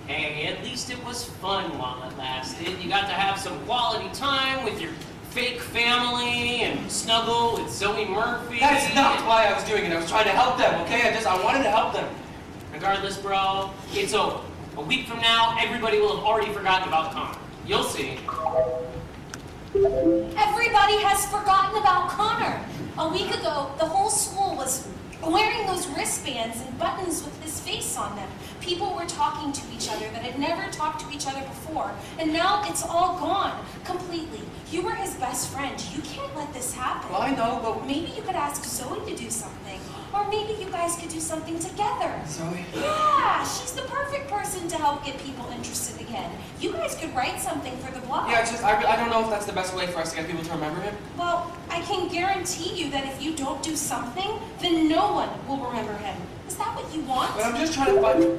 Hey, at least it was fun while it lasted. You got to have some quality time with your fake family and snuggle with Zoe Murphy.
That's not why I was doing it. I was trying to help them, okay? I wanted to help them.
Regardless, bro, it's over. A week from now, everybody will have already forgotten about Connor. You'll see.
Everybody has forgotten about Connor. A week ago, the whole school was wearing those wristbands and buttons with his face on them. People were talking to each other that had never talked to each other before. And now it's all gone, completely. You were his best friend. You can't let this happen.
Well, I know, but...
Maybe you could ask Zoe to do something. Or maybe you guys could do something together.
Zoe?
Yeah, she's the perfect person to help get people interested again. You guys could write something for the blog.
Yeah, it's just, I don't know if that's the best way for us to get people to remember him.
Well, I can guarantee you that if you don't do something, then no one will remember him. Is that what you want?
But I'm just trying to find...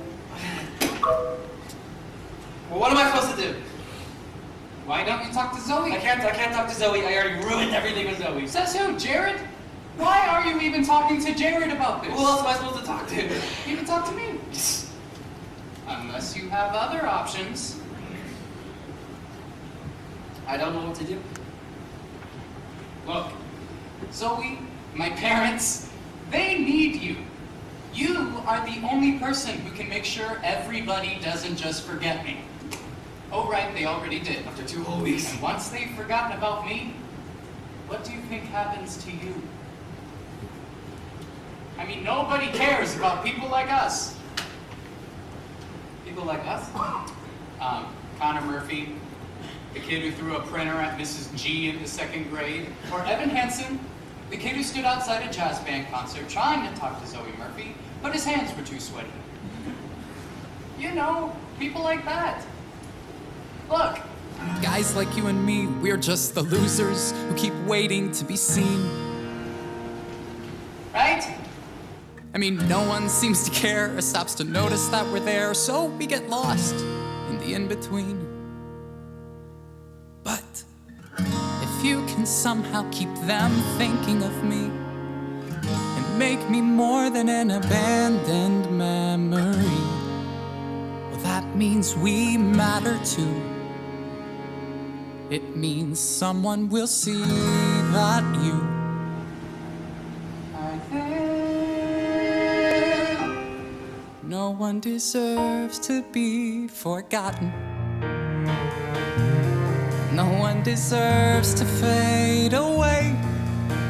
Well, what am I supposed to do?
Why don't you talk to Zoe?
I can't talk to Zoe. I already ruined everything with Zoe.
Says who, Jared? Why are you even talking to Jared about this?
Who else am I supposed to talk to?
You can talk to me. Unless you have other options.
I don't know what to do.
Look, Zoe, my parents, they need you. You are the only person who can make sure everybody doesn't just forget me. Oh, right, they already did.
After 2 whole weeks.
And once they've forgotten about me, what do you think happens to you? I mean, nobody cares about people like us.
People like us?
Connor Murphy, the kid who threw a printer at Mrs. G in the 2nd grade, or Evan Hansen, the kid who stood outside a jazz band concert trying to talk to Zoe Murphy, but his hands were too sweaty. You know, people like that. Look.
Guys like you and me, we're just the losers who keep waiting to be seen.
Right?
I mean, no one seems to care or stops to notice that we're there, so we get lost in the in-between. But if you can somehow keep them thinking of me and make me more than an abandoned memory, well, that means we matter too. It means someone will see that you are there. No one deserves to be forgotten. No one deserves to fade away.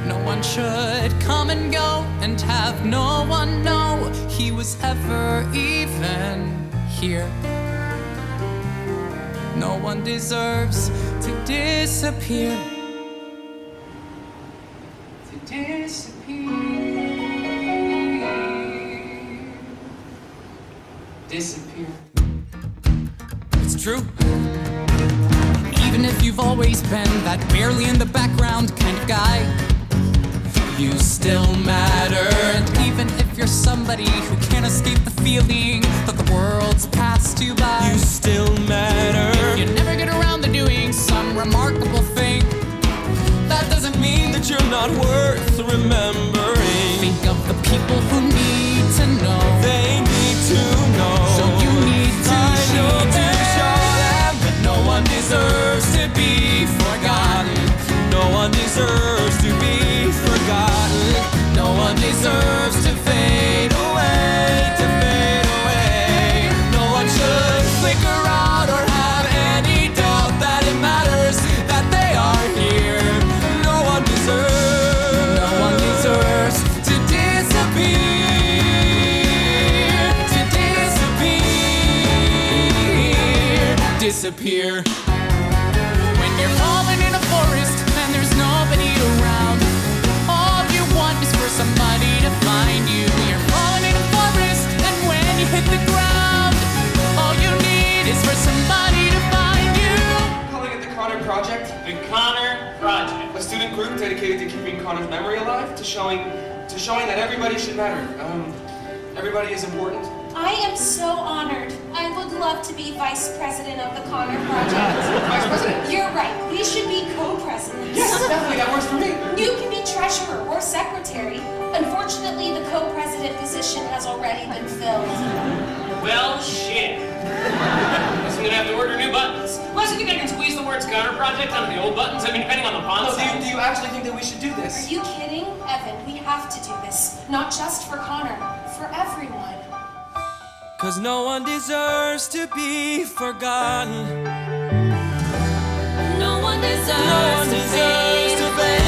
No one should come and go and have no one know he was ever even here. No one deserves to disappear.
To disappear. Disappear.
It's true. Even if you've always been that barely in the background kind of guy, you still matter. And even if you're somebody who can't escape the feeling that the world's passed you by,
You still matter.
if you never get around to doing some remarkable thing, that doesn't mean
That you're not worth remembering.
think of the people who need to know.
They need to know.
So you need to
show them
that no one deserves to be forgotten.
no one deserves to be forgotten. one deserves to fade away, to fade away. No one should flicker out or have any doubt that it matters that they are here. No one deserves to disappear. When you're falling in a forest and there's nobody around, all you want is for somebody to find you. You're falling in a forest, and when you hit the ground, all you need is for somebody to find you.
Calling it the Connor Project.
The Connor Project.
A student group dedicated to keeping Connor's memory alive, to showing that everybody should matter. Everybody is important.
I am so honored. I would love to be vice president of the Connor Project.
Vice President?
You're right. We should be co-presidents.
Yes, definitely. That works for me.
You can be treasurer or secretary. Unfortunately, the co-president position has already been filled.
Well, shit. Guess I'm gonna have to order new buttons. Unless you think I can squeeze the words Connor Project onto the old buttons? I mean, depending on the font
No,
size.
do you actually think that we should do this?
Are you kidding? Evan, we have to do this. Not just for Connor, for everyone.
'Cause no one deserves to be forgotten.
No one deserves to fade
fade away.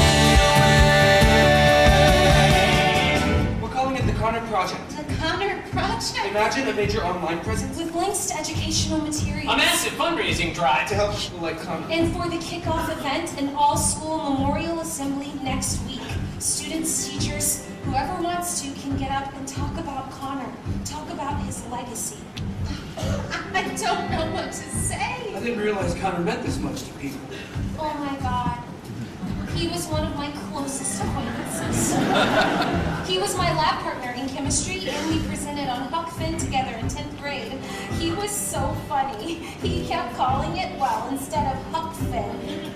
We're calling it the Connor Project.
The Connor Project?
Imagine a major online presence
With links to educational materials.
A massive fundraising drive
to help people like Connor.
And for the kickoff event, an all-school memorial assembly next week. Students, teachers, whoever wants to can get up and talk about Connor, talk about his legacy.
I don't know what to say.
I didn't realize Connor meant this much to people.
Oh my God. He was one of my closest acquaintances. He was my lab partner in chemistry, and we presented on Huck Finn together in 10th grade. He was so funny. He kept calling it, well, instead of Huck Finn.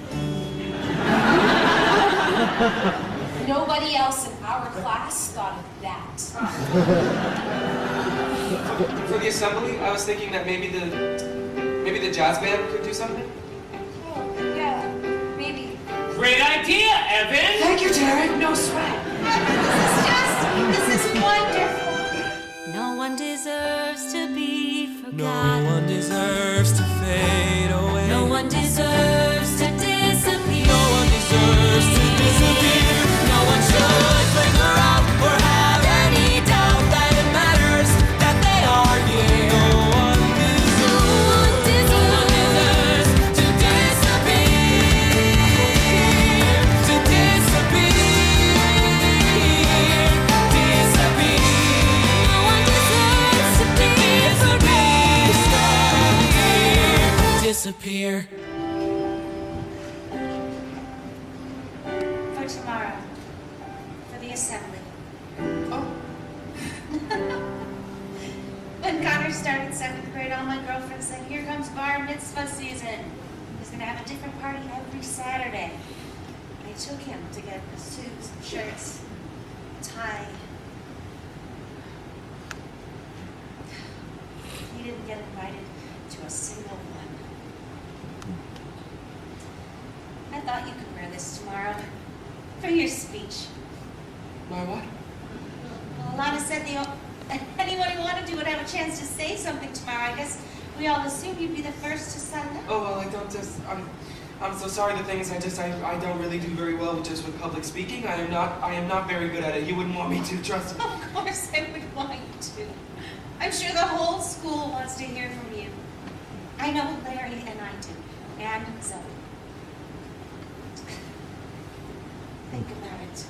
Nobody else in our class thought of that.
For the assembly, I was thinking that maybe the jazz band could do something.
Oh, yeah, maybe.
Great idea, Evan!
Thank you, Jared. No sweat.
This is wonderful.
No one deserves to be
No
forgotten.
one deserves to fade away.
No one deserves to disappear.
No one deserves to disappear. No one should flicker out or have any doubt that it matters that they are here. No one deserves to disappear. To disappear. Disappear.
No one deserves to be forgotten.
Disappear.
For tomorrow. For the assembly.
Oh,
When Connor started 7th grade, all my girlfriends said, "Here comes bar mitzvah season. He's gonna have a different party every Saturday." I took him to get suits, shirts, tie. He didn't get invited to a single one. I thought you could wear this tomorrow for your speech.
my what?
Well, Alana said anyone who wanted to would have a chance to say something tomorrow. I guess we all assumed you'd be the first to sign up.
Oh, well, I'm so sorry. The thing is, I don't really do very well just with public speaking. I am not very good at it. You wouldn't want me to, trust me.
Of course I would want you to. I'm sure the whole school wants to hear from you. I know Larry and I do. And Zoe. Think about it.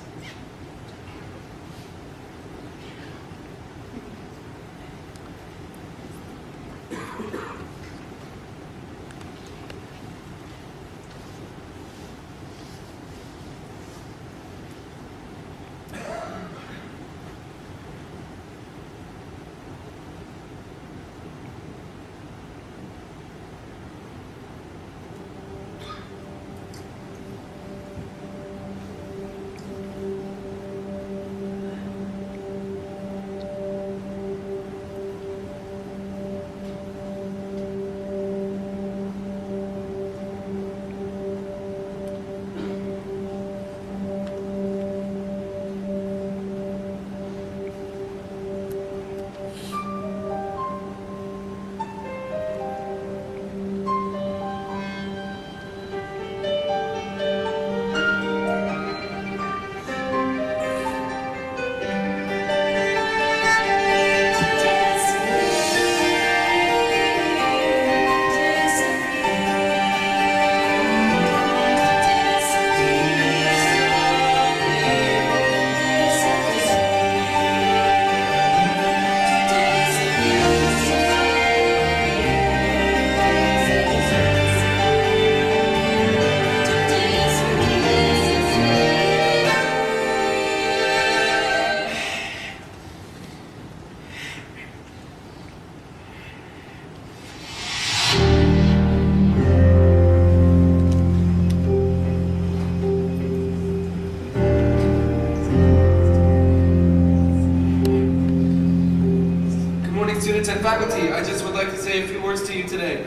words to you today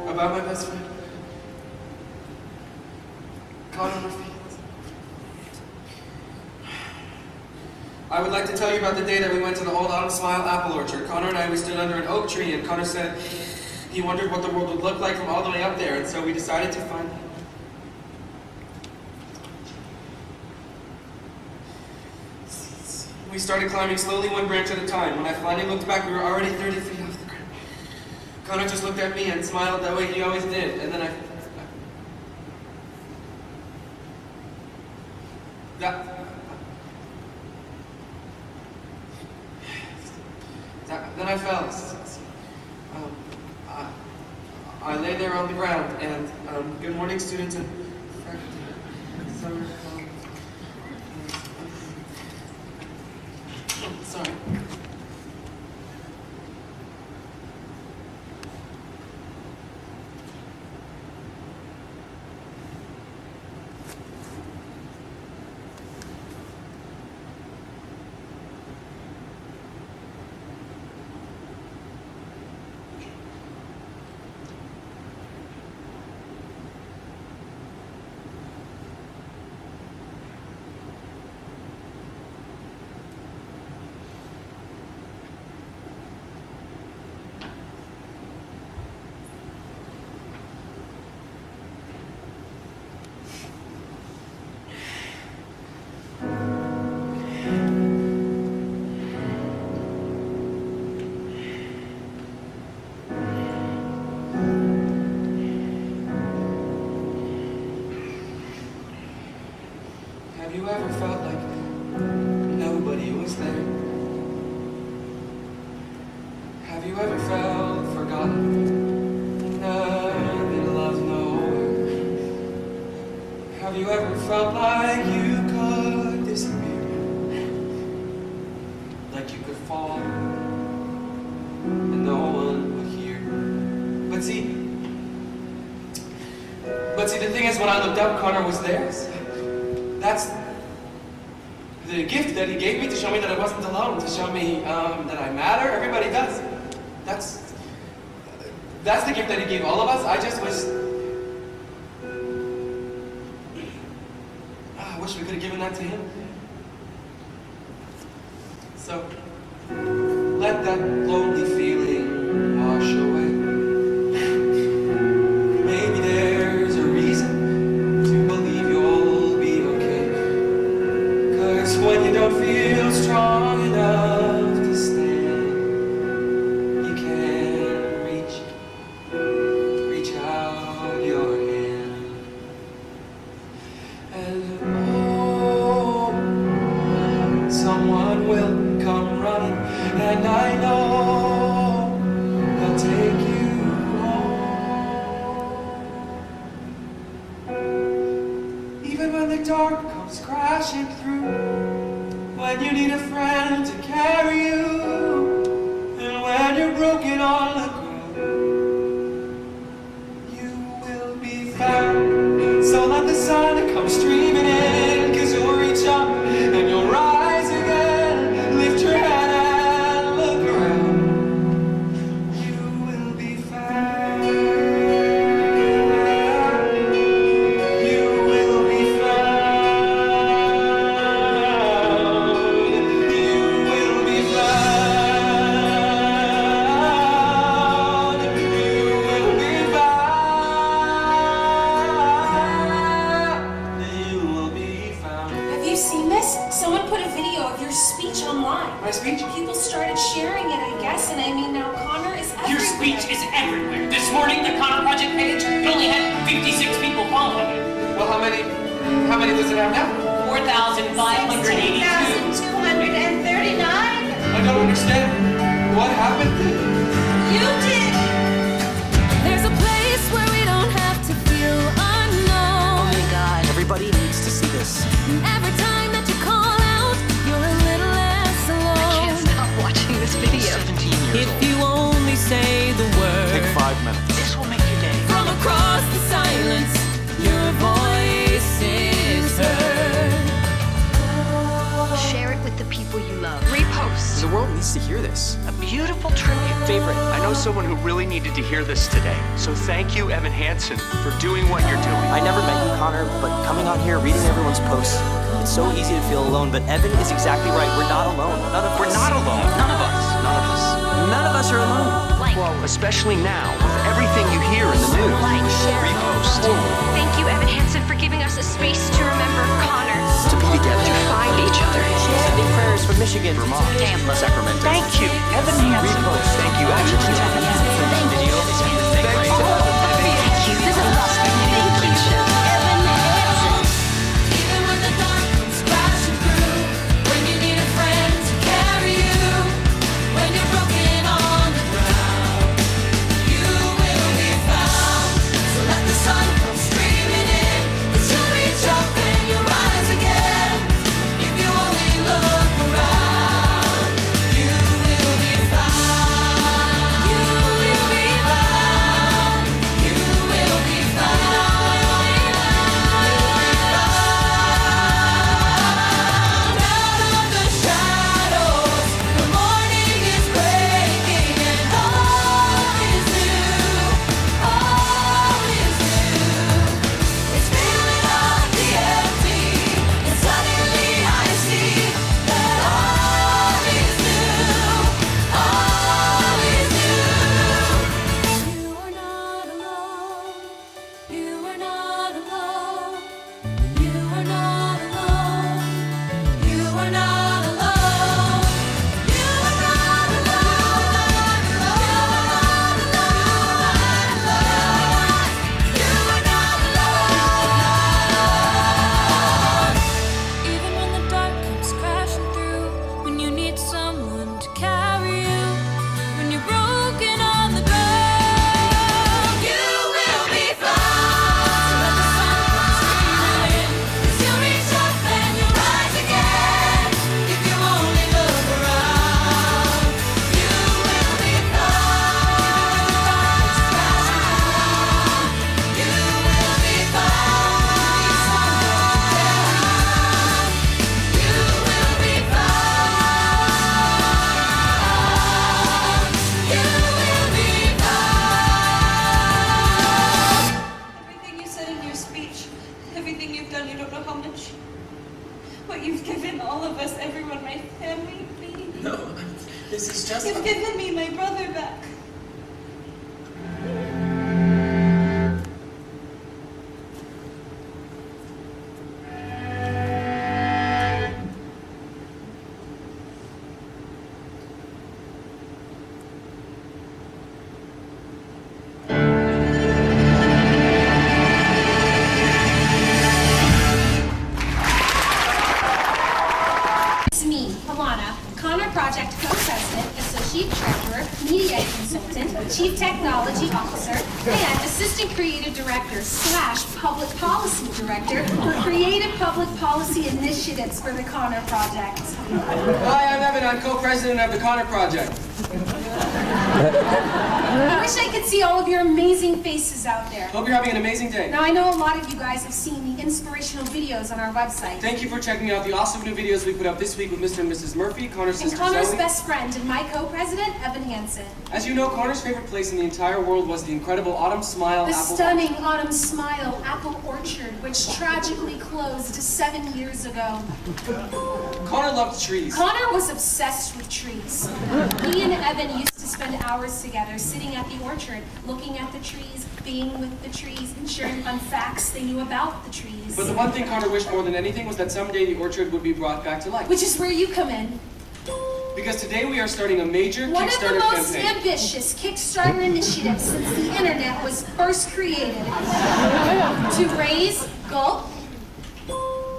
about my best friend, Connor Murphy. I would like to tell you about the day that we went to the Old Autumn Smile apple orchard. Connor and I, we stood under an oak tree, and Connor said he wondered what the world would look like from all the way up there, and so we decided to find out. We started climbing slowly, one branch at a time. When I finally looked back, we were already 30 feet off the ground. Connor just looked at me and smiled that way he always did, and then then I fell. I lay there on the ground, and good morning, students and summer. Sorry. Have you ever felt like nobody was there? Have you ever felt forgotten? Nothing loves nowhere. Have you ever felt like you could disappear? Like you could fall and no one would hear? But see, the thing is, when I looked up, Connor was there. That's the gift that he gave me to show me that I wasn't alone, to show me that I matter. Everybody does. That's the gift that he gave all of us. I just was... I wish we could have given that to him. So, let that lonely feeling wash away. Maybe there's a reason to believe you'll be okay. 'Cause when you don't feel strong enough to stand, you can reach out your hand. And oh, someone will come running, and I know they'll take you home. Even when the dark comes crashing through, when you need a friend to carry you, and when you're broken on the ground, you will be found. So let the sun come streaming in, 'cause you'll reach up and you'll rise again. Lift your head and look around. You will be found. You will be found. You will be found. You will be found. You will be found.
Have you seen this? Someone put a video of your speech online.
My speech?
People started sharing it, I guess, and I mean, now Connor is everywhere.
Your speech is everywhere. This morning, the Connor Project page, it only had 56 people following it.
Well, how many does it have now?
4,582.
16,239.
I don't understand. What happened?
You did.
There's a place where we don't have to feel unknown.
God, everybody needs to see this.
Every time that you call out, you're a little less alone.
Stop watching this video. 17 years
If you only say the word,
Take 5 minutes. This will make your day.
From across the silence, your voice is heard.
Share it with the people you love. Repost. The world needs needs to hear this.
A beautiful tribute.
Favorite.
I know someone who really needed to hear this today. So thank you, Evan Hansen, for doing what you're doing.
I never met you, Connor, but coming on here, reading everyone's posts, it's so easy to feel alone, but Evan is exactly right. We're not alone.
We're not alone. None of us. None of us.
None of us are alone.
Well, especially now, with everything you hear in the news. Repost.
Thank you, Evan Hansen, for giving us a space to remember Connor.
To be together.
To find each other.
Sending prayers from Michigan,
Vermont,
Tampa.
Sacramento.
Thank you, Evan Hansen.
Repost. Thank you, Evan Hansen. Video.
Thank you.
Thank you. This is awesome. Thank you, Evan Hansen.
Even when the dark comes crashing through, when you need a friend to carry you, when you're broken on the ground, you will be found. So let the sun come streaming in, 'cause you'll reach up and you'll rise again. If you only look around, you will be found. You will be found. You will be found. Out of the shadows, the morning is breaking and all is new. All is new. It's filling up the empty, and suddenly I see that all is new. All is new. You are not alone. You are not alone. You are not alone. You are not alone. You are not alone. You are not alone.
Even when the dark comes crashing through, when you need someone to carry you, when you're broken on the ground,
You will be found. So let the sun come streaming in, 'cause you'll reach up and you'll rise again. If you only look around, you will be found. You will be found. You will be found. You will be found.
Everything you said in your speech, everything you've done, you don't know how much. What you've given all of us, everyone, my family, me.
No, this is just.
You've given me my brother back. It's me, Alana, Connor Project Co-President, Associate Treasurer, Media Consultant, Chief Technology Officer, and Assistant Creative Director / Public Policy Director for Creative Public Policy Initiatives for the Connor Project.
Hi, I'm Evan. I'm co-president of the Connor Project.
I wish I could see all of your amazing faces out there.
Hope you're having an amazing day.
Now, I know a lot of you guys have seen the inspirational videos on our website.
Thank you for checking out the awesome new videos we put up this week with Mr. and Mrs. Murphy, Connor's
And
sister
Connor's
Zoe.
best friend and my co-president, Evan Hansen.
As you know, Connor's favorite place in the entire world was the incredible Autumn Smile
The
apple.
stunning Autumn Smile Apple Orchard, which tragically closed 7 years ago.
Connor loved trees.
Connor was obsessed with trees. He and Evan used to spend hours together sitting at the orchard, looking at the trees, being with the trees, and sharing fun facts they knew about the trees.
But the one thing Connor wished more than anything was that someday the orchard would be brought back to life.
Which is where you come in.
Because today we are starting a major
One of the
Kickstarter
most
campaign.
ambitious Kickstarter initiatives since the internet was first created. To raise, gulp,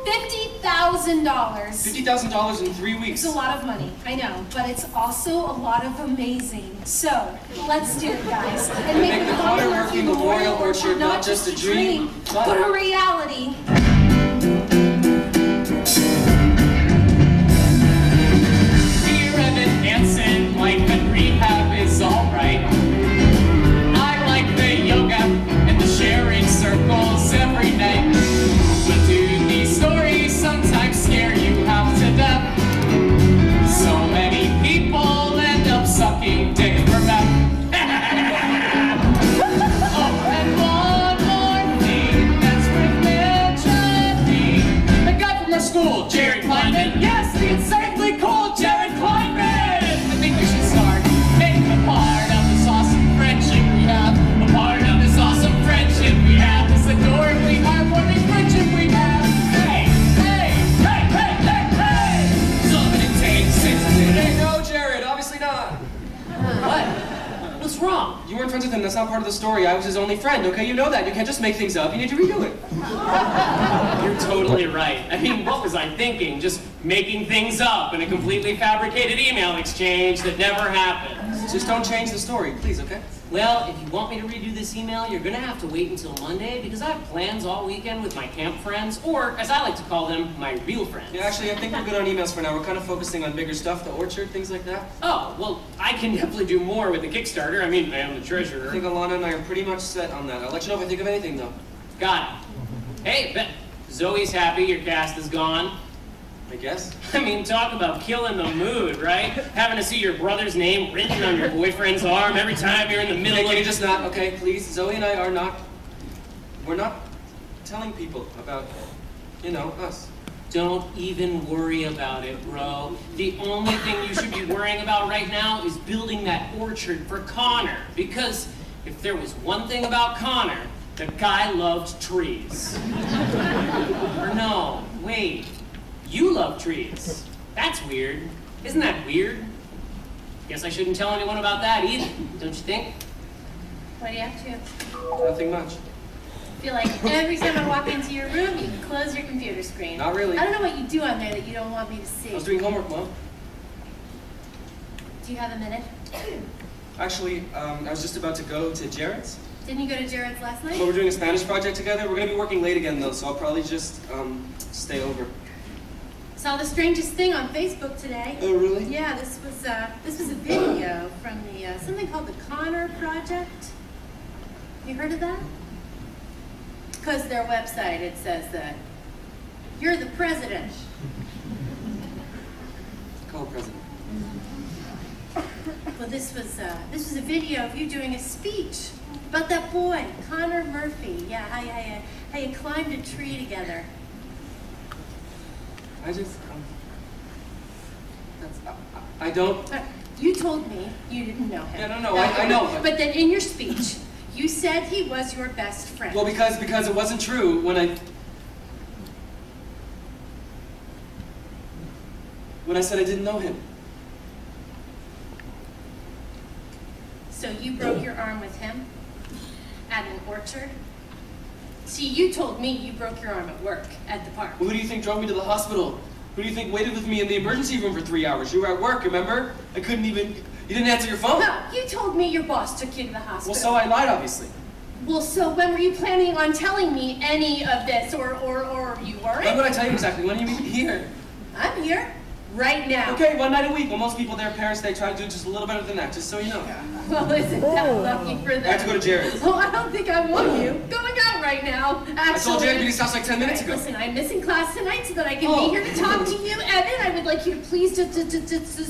$50,000.
$50,000 in 3 weeks.
It's a lot of money, I know, but it's also a lot of amazing. So, let's do it, guys. And make the Connor Murphy Memorial Orchard not just a dream, but a reality.
Dear Evan Hansen, life at rehab is alright. I like the yoga and the sharing circles every night. We do these stories, sometimes scare you half to death. So many people
that's not part of the story. I was his only friend, okay? You know that. You can't just make things up. You need to redo it.
You're totally right. I mean, what was I thinking? Just making things up in a completely fabricated email exchange that never happened.
Just don't change the story, please, okay?
Well, if you want me to redo this email, you're gonna have to wait until Monday because I have plans all weekend with my camp friends, or as I like to call them, my real friends.
Yeah, actually, I think we're good on emails for now. We're kind of focusing on bigger stuff, the orchard, things like that.
Oh, well, I can definitely do more with the Kickstarter. I mean, I am the treasurer.
I think Alana and I are pretty much set on that. I'll let you know if I think of anything, though.
Got it. Hey, Ben, Zoe's happy your cast is gone.
I guess.
I mean, talk about killing the mood, right? Having to see your brother's name written on your boyfriend's arm every time you're in the middle of...
Can you just not, okay, please? Zoe and I are not... We're not telling people about, you know, us.
Don't even worry about it, bro. The only thing you should be worrying about right now is building that orchard for Connor. Because if there was one thing about Connor, the guy loved trees. Or no, wait. You love trees. That's weird. Isn't that weird? Guess I shouldn't tell anyone about that either, don't you think?
What are you up to?
Nothing much.
I feel like every time I walk into your room, you close your computer screen.
Not really.
I don't know what you do on there that you don't want me to see.
I was doing homework, Mom.
Do you have a minute?
Actually, I was just about to go to Jared's.
Didn't you go to Jared's last night?
But we're doing a Spanish project together. We're going to be working late again, though, so I'll probably just stay over.
Saw the strangest thing on Facebook today.
Oh, really?
Yeah, this was a video from the something called the Connor Project. You heard of that? Because their website, it says that you're the president.
Call president.
Well, this was a video of you doing a speech about that boy, Connor Murphy. Yeah, how you climbed a tree together.
I just, I don't...
You told me you didn't know him.
Yeah, no, I know.
But then in your speech, you said he was your best friend.
Well, because it wasn't true when I said I didn't know him.
So you broke your arm with him at an orchard? See, you told me you broke your arm at work, at the park.
Well, who do you think drove me to the hospital? Who do you think waited with me in the emergency room for 3 hours? You were at work, remember? I couldn't even... You didn't answer your phone.
No, you told me your boss took you to the hospital.
Well, so I lied, obviously.
Well, so when were you planning on telling me any of this, or you weren't?
When would I tell you exactly? When are you here?
I'm here. Right now.
Okay, one night a week. Well, most people, their parents, they try to do just a little better than that, just so you know.
Well, isn't that lucky for them?
I have to go to Jared's.
Oh, I don't think I want you going out right now, actually.
I told Jared to be his house like 10 minutes ago.
Listen, I'm missing class tonight so that I can be here to talk to you. Evan, I would like you to please just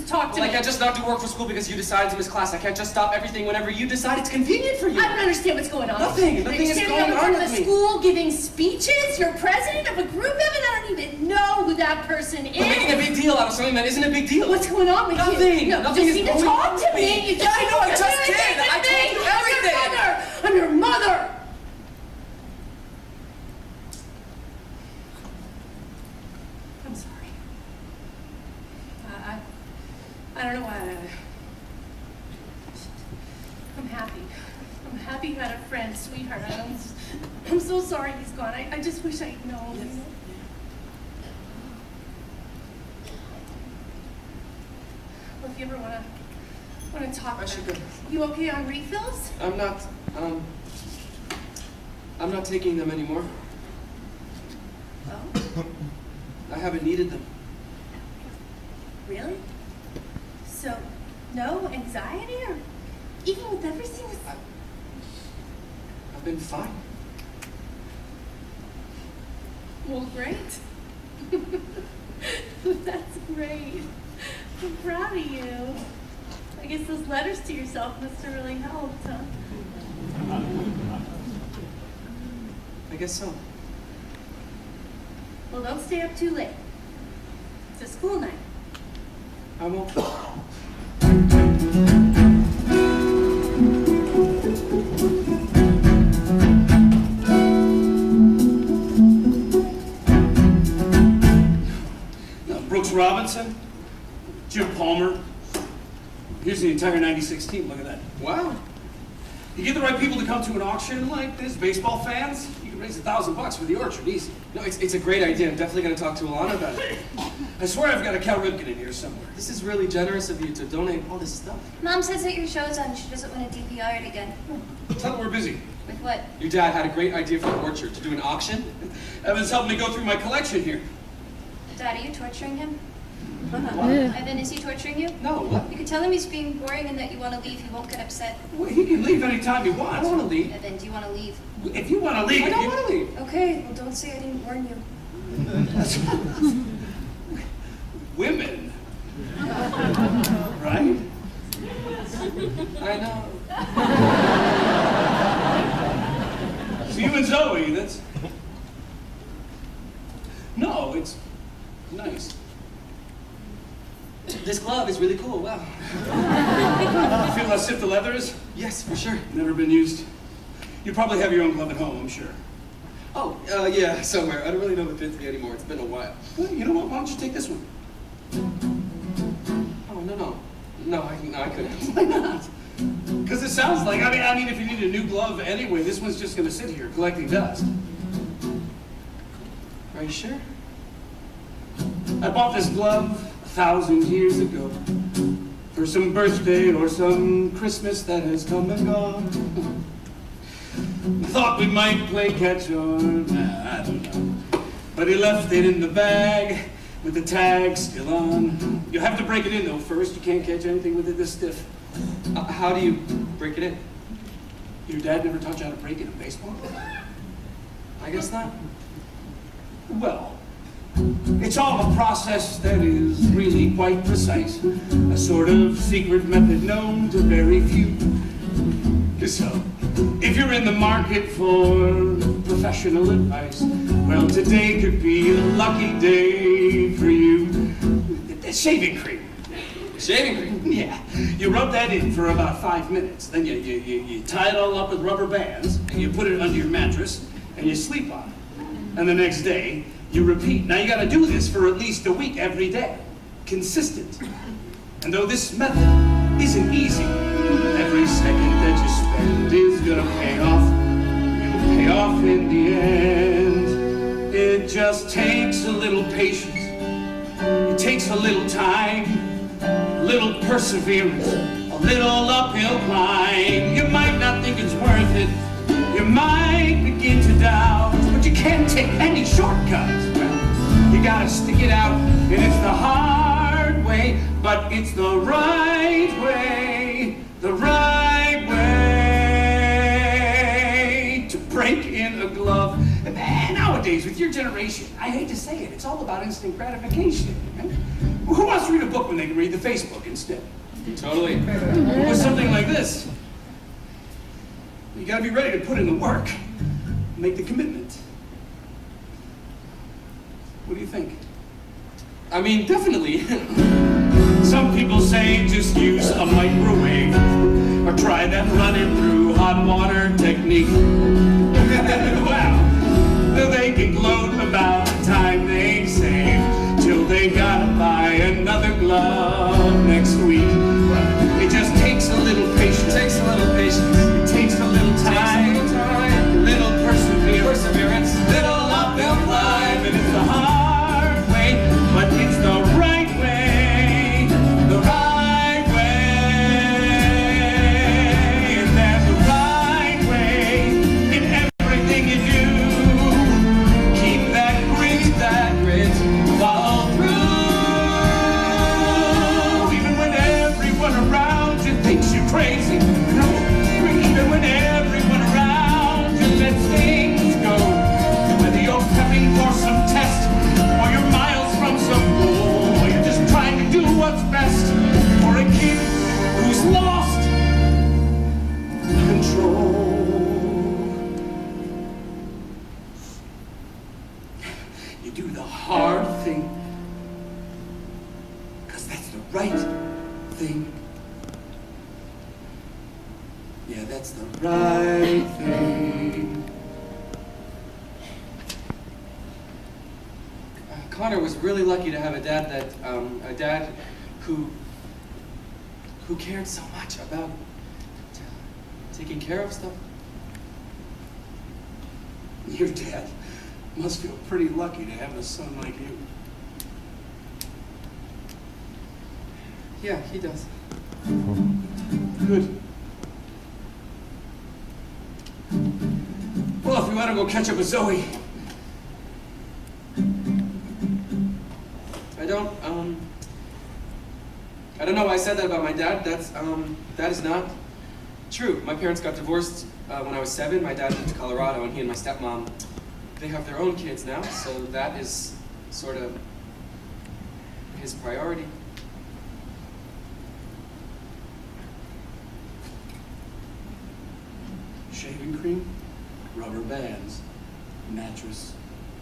talk to me.
I can't just not do work for school because you decided to miss class. I can't just stop everything whenever you decide it's convenient for you.
I don't understand what's going on.
Nothing is going on with me.
The school giving speeches? You're president of a group, Evan? I don't even know who that person is.
You're making a big deal out of something that isn't a big deal.
What's going on with
you?
No,
nothing is
you
going
need to talk
on
to
with
me. You
Yeah, I know, I just did. I told you everything.
I'm your mother. I'm sorry. I don't know why. I'm happy. I'm happy you had a friend, sweetheart. I'm so sorry he's gone. I just wish I'd known.
Yes.
Well, if you ever want to talk,
I should go.
You okay on refills?
I'm not taking them anymore.
Oh,
I haven't needed them.
really? So, no anxiety, or even with everything?
I've been fine.
Well, great. That's great. I'm proud of you. I guess those letters to yourself must have really helped, huh?
I guess so.
Well, don't stay up too late. It's a school night.
I won't.
Brooks Robinson, Jim Palmer. Here's the entire '96 team. Look at that.
Wow.
You get the right people to come to an auction like this, baseball fans, you can raise $1,000 for the orchard, easy.
No, it's a great idea. I'm definitely going to talk to Alana about it.
I swear I've got a Cal Ripken in here somewhere.
This is really generous of you to donate all this stuff.
Mom says that your show's on. She doesn't want to DVR it again.
Tell them we're busy.
With what?
Your dad had a great idea for the orchard, to do an auction.
Evan's helping me go through my collection here.
Dad, are you torturing him?
What?
Evan, is he torturing you?
No, what?
You could tell him he's being boring and that you want to leave. He won't get upset.
Well, he can leave anytime he wants.
I don't want to leave.
Evan, do you want to leave?
If you want to leave,
I don't want to leave.
Okay, well, don't say I didn't warn you.
Women. Right?
I know.
So you and Zoe, that's... No, it's nice.
This glove is really cool. Wow.
Feel how stiff the leather is?
Yes, for sure.
Never been used. You probably have your own glove at home, I'm sure.
Oh, yeah, somewhere. I don't really know if it fits me anymore. It's been a while.
Well, you know what? Why don't you take this one?
Oh, no. No, I couldn't.
Why not? Because it sounds like, I mean, if you need a new glove anyway, this one's just going to sit here collecting dust.
Are you sure?
I bought this glove 1,000 years ago for some birthday or some Christmas that has come and gone. Thought we might play catch or I don't know. But he left it in the bag with the tag still on. You have to break it in though first. You can't catch anything with it this stiff.
How do you break it in?
Your dad never taught you how to break it in baseball?
I guess not.
Well, it's all a process that is really quite precise. A sort of secret method known to very few. So, if you're in the market for professional advice, well, today could be a lucky day for you. Shaving cream.
Shaving cream?
Yeah. You rub that in for about 5 minutes. Then you tie it all up with rubber bands, and you put it under your mattress, and you sleep on it. And the next day, you repeat. Now you gotta do this for at least a week every day. Consistent. And though this method isn't easy, every second that you spend is gonna pay off. It'll pay off in the end. It just takes a little patience. It takes a little time, a little perseverance, a little uphill climb. You might not think it's worth it. You might begin to doubt, but you can't take any shortcuts. Well, you gotta stick it out, and it's the hard way, but it's the right way, the right way to break in a glove. And nowadays, with your generation, I hate to say it, it's all about instant gratification. Right? Who wants to read a book when they can read the Facebook instead?
Totally.
Or something like this. You gotta be ready to put in the work, make the commitment. What do you think?
I mean, definitely.
Some people say just use a microwave, or try that run it through hot water technique. Wow, they can gloat about the time they save, till they gotta buy another glove next week. It just takes a little patience.
It takes a little patience.
It takes a little time. A little perseverance. Little uphill climb. And it's the hard way, but it's the right way. The right way. And there's the right way in everything you do. Keep that grit, follow through. Even when everyone around you thinks you're crazy. Even when everyone around you lets things go. Whether you're prepping for some test, or you're miles from some goal, or you're just trying to do what's best for a kid who's lost control. You do the hard thing, because that's the right thing. Yeah, that's the right thing.
Connor was really lucky to have a dad who cared so much about taking care of stuff.
Your dad must feel pretty lucky to have a son like you.
Yeah, he does.
Good. Well, if you want to go catch up with Zoe.
I don't know why I said that about my dad. That is not true. My parents got divorced when I was 7. My dad moved to Colorado, and he and my stepmom, they have their own kids now, so that is sort of his priority.
Shaving cream, rubber bands, mattress,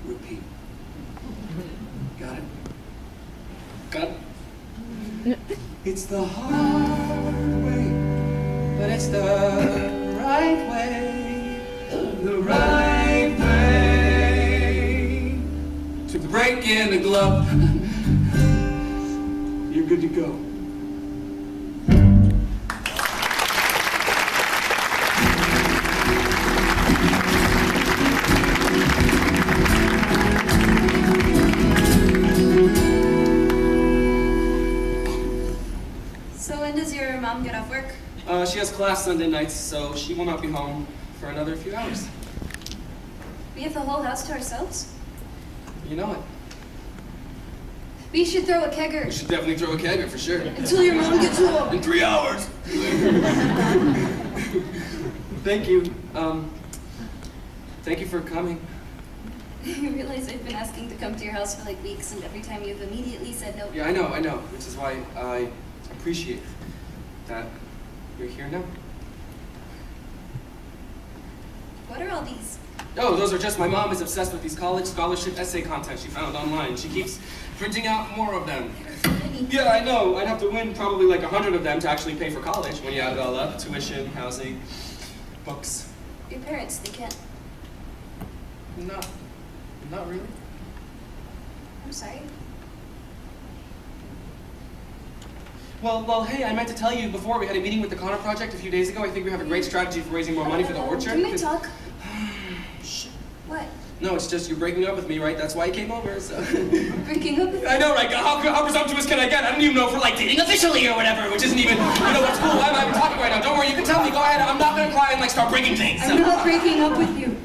repeat. Got it?
Got it?
It's the hard way,
But it's the right way.
the right way to break in the glove. You're good to go.
So when does your mom get off work?
She has class Sunday nights, so she will not be home for another few hours.
We have the whole house to ourselves?
You know it.
We should throw a kegger.
We should definitely throw a kegger for sure.
Until your mom gets home.
In 3 hours. Thank you. Thank you for coming.
You realize I've been asking to come to your house for like weeks, and every time you've immediately said no.
Yeah, I know, which is why I appreciate that you're here now.
What are all these?
Oh, those are just, my mom is obsessed with these college scholarship essay contests she found online. She keeps printing out more of them. Yeah, I know. I'd have to win probably like 100 of them to actually pay for college when you add it all up. Tuition, housing, books.
Your parents, they can't.
Not really.
I'm sorry.
Well, hey, I meant to tell you before, we had a meeting with the Connor Project a few days ago. I think we have a great strategy for raising more money for the orchard.
Can we talk?
Shh.
What?
No, it's just you're breaking up with me, right? That's why you came over, so...
Breaking up with
I know, right? How presumptuous can I get? I don't even know if we're like dating officially or whatever, which isn't even, you know what's cool? Why am I even talking right now? Don't worry, you can tell me. Go ahead. I'm not gonna cry and like start breaking things.
I'm not breaking up with you.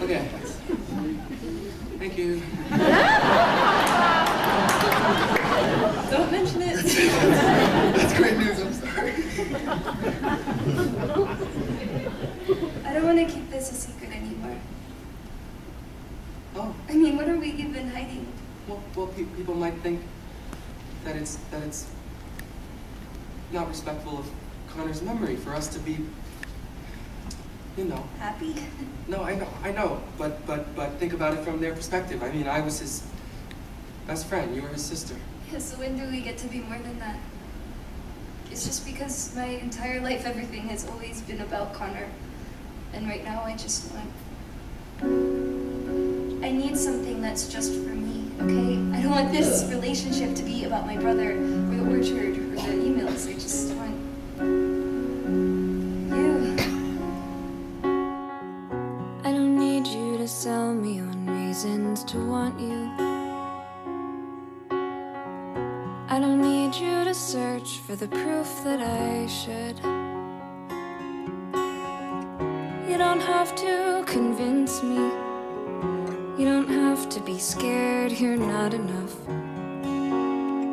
Okay. Thank you.
Don't mention it.
That's great news, I'm sorry.
I don't want to keep this a secret anymore.
Oh.
I mean, what are we even hiding?
Well, people might think that it's not respectful of Connor's memory for us to be, you know.
Happy?
No, I know, but think about it from their perspective. I mean, I was his best friend, you were his sister.
Yeah, so when do we get to be more than that? It's just because my entire life, everything has always been about Connor. And right now, I just want... I need something that's just for me, okay? I don't want this relationship to be about my brother, or the orchard, or the emails. I just want... you.
I don't need you to sell me on reasons to want you. I don't need you to search for the proof that I should. You don't have to convince me. You don't have to be scared you're not enough.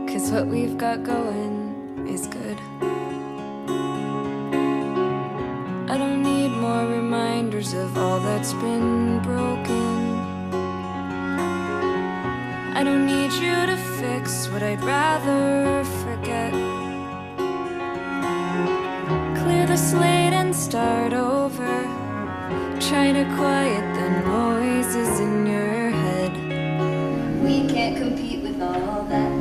'Cause what we've got going is good. I don't need more reminders of all that's been broken. I don't need you to fix what I'd rather forget. Clear the slate and start over. Try to quiet the noises in your head.
We can't compete with all that.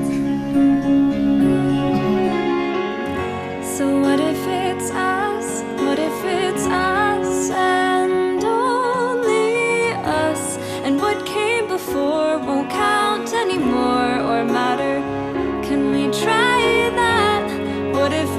So what if it's us? What if it's us and only us? And what came before won't anymore or matter. Can we try that? What if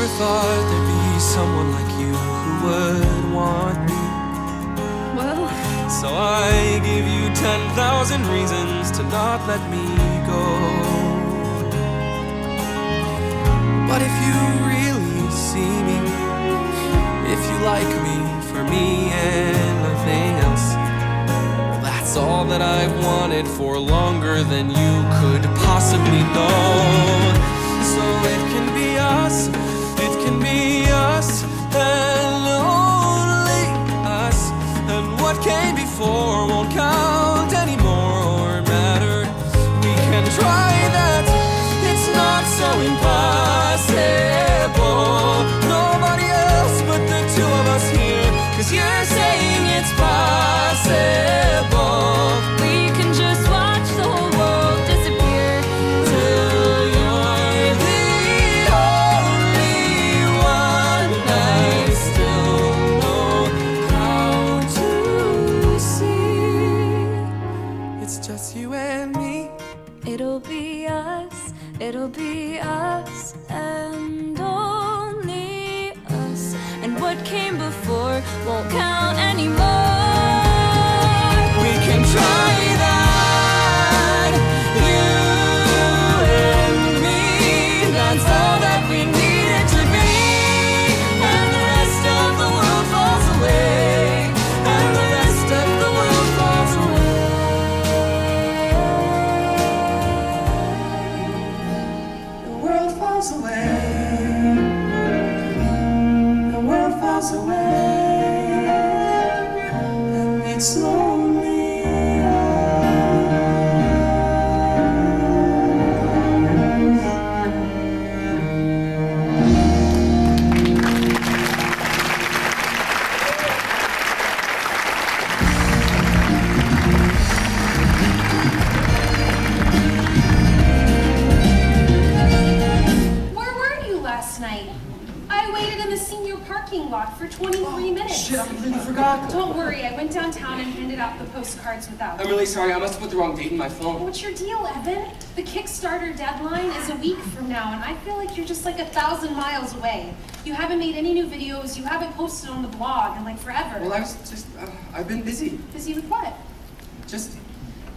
never thought there'd be someone like you who would want me.
Well,
So I give you 10,000 reasons to not let me go. But if you really see me, if you like me for me and nothing else, well, that's all that I've wanted for longer than you could possibly know. So it can be us, it can be us, and only us. And what came before won't count anymore or matter. We can try that, it's not so impossible. Nobody else but the two of us here, 'cause you're saying it's possible.
we can just watch the whole world disappear
Till you're the only one I still know how to see. It's just you and me.
It'll be us, it'll be us, and only us. And what came before won't count anymore.
We can try that, you and me. That's all that we need it to be. And the rest of the world falls away. And the rest of the world falls away. The world falls away. The world falls away. And it's lonely.
Where were you last night? I waited in the senior parking lot for 23 minutes.
Shit, I completely forgot.
Don't worry, I went downtown and handed out the postcards without.
I'm really sorry, I must have put the wrong date in my phone.
What's your deal, Evan? The Kickstarter deadline is a week from now, and I feel like you're just like 1,000 miles away. You haven't made any new videos, you haven't posted on the blog in like forever.
Well, I was just, I've been busy.
Busy with what?
Just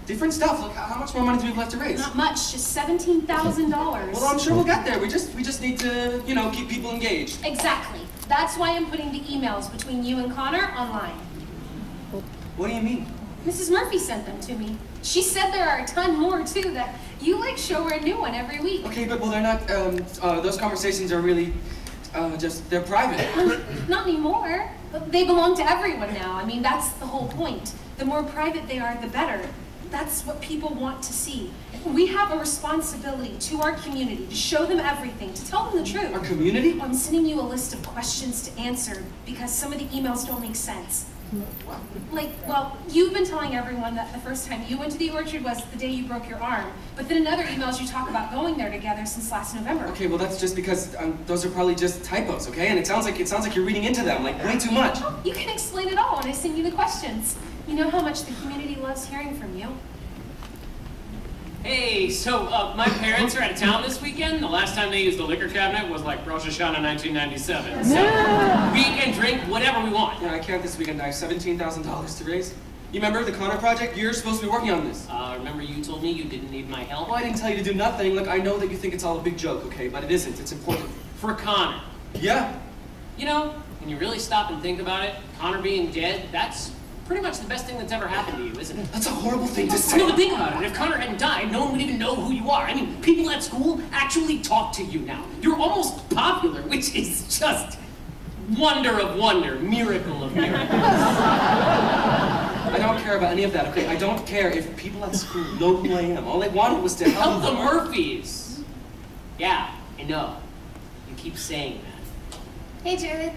different stuff. Look, how much more money do we have left to raise?
Not much, just $17,000.
Well, I'm sure we'll get there. We just need to, you know, keep people engaged.
Exactly. That's why I'm putting the emails between you and Connor online.
What do you mean?
Mrs. Murphy sent them to me. She said there are a ton more too, that you like show her a new one every week.
Okay, but well, they're not. Those conversations are really, they're private.
Not anymore. They belong to everyone now. I mean, that's the whole point. The more private they are, the better. That's what people want to see. We have a responsibility to our community to show them everything, to tell them the truth.
Our community?
I'm sending you a list of questions to answer because some of the emails don't make sense. Like, well, you've been telling everyone that the first time you went to the orchard was the day you broke your arm. But then in other emails you talk about going there together since last November.
Okay, well that's just because those are probably just typos, okay? And it sounds like you're reading into them like way too much.
Oh, you can explain it all when I send you the questions. You know how much the community loves hearing from you.
Hey, so my parents are out of town this weekend. The last time they used the liquor cabinet was like Rosh Hashanah 1997. So we can drink whatever we want.
Yeah, I can't this weekend. I have $17,000 to raise. You remember the Connor project? You're supposed to be working on this.
Remember you told me you didn't need my help?
Well, I didn't tell you to do nothing. Look, I know that you think it's all a big joke, okay? But it isn't. It's important.
For Connor.
Yeah.
You know, when you really stop and think about it, Connor being dead, that's pretty much the best thing that's ever happened to you, isn't it?
That's a horrible thing to say.
No, but think about it. If Connor hadn't died, no one would even know who you are. I mean, people at school actually talk to you now. You're almost popular, which is just wonder of wonder, miracle of miracles.
I don't care about any of that, okay? I don't care if people at school know who I am. All I wanted was to help
the
them.
Murphys. Yeah, I know. You keep saying that.
Hey, Jared.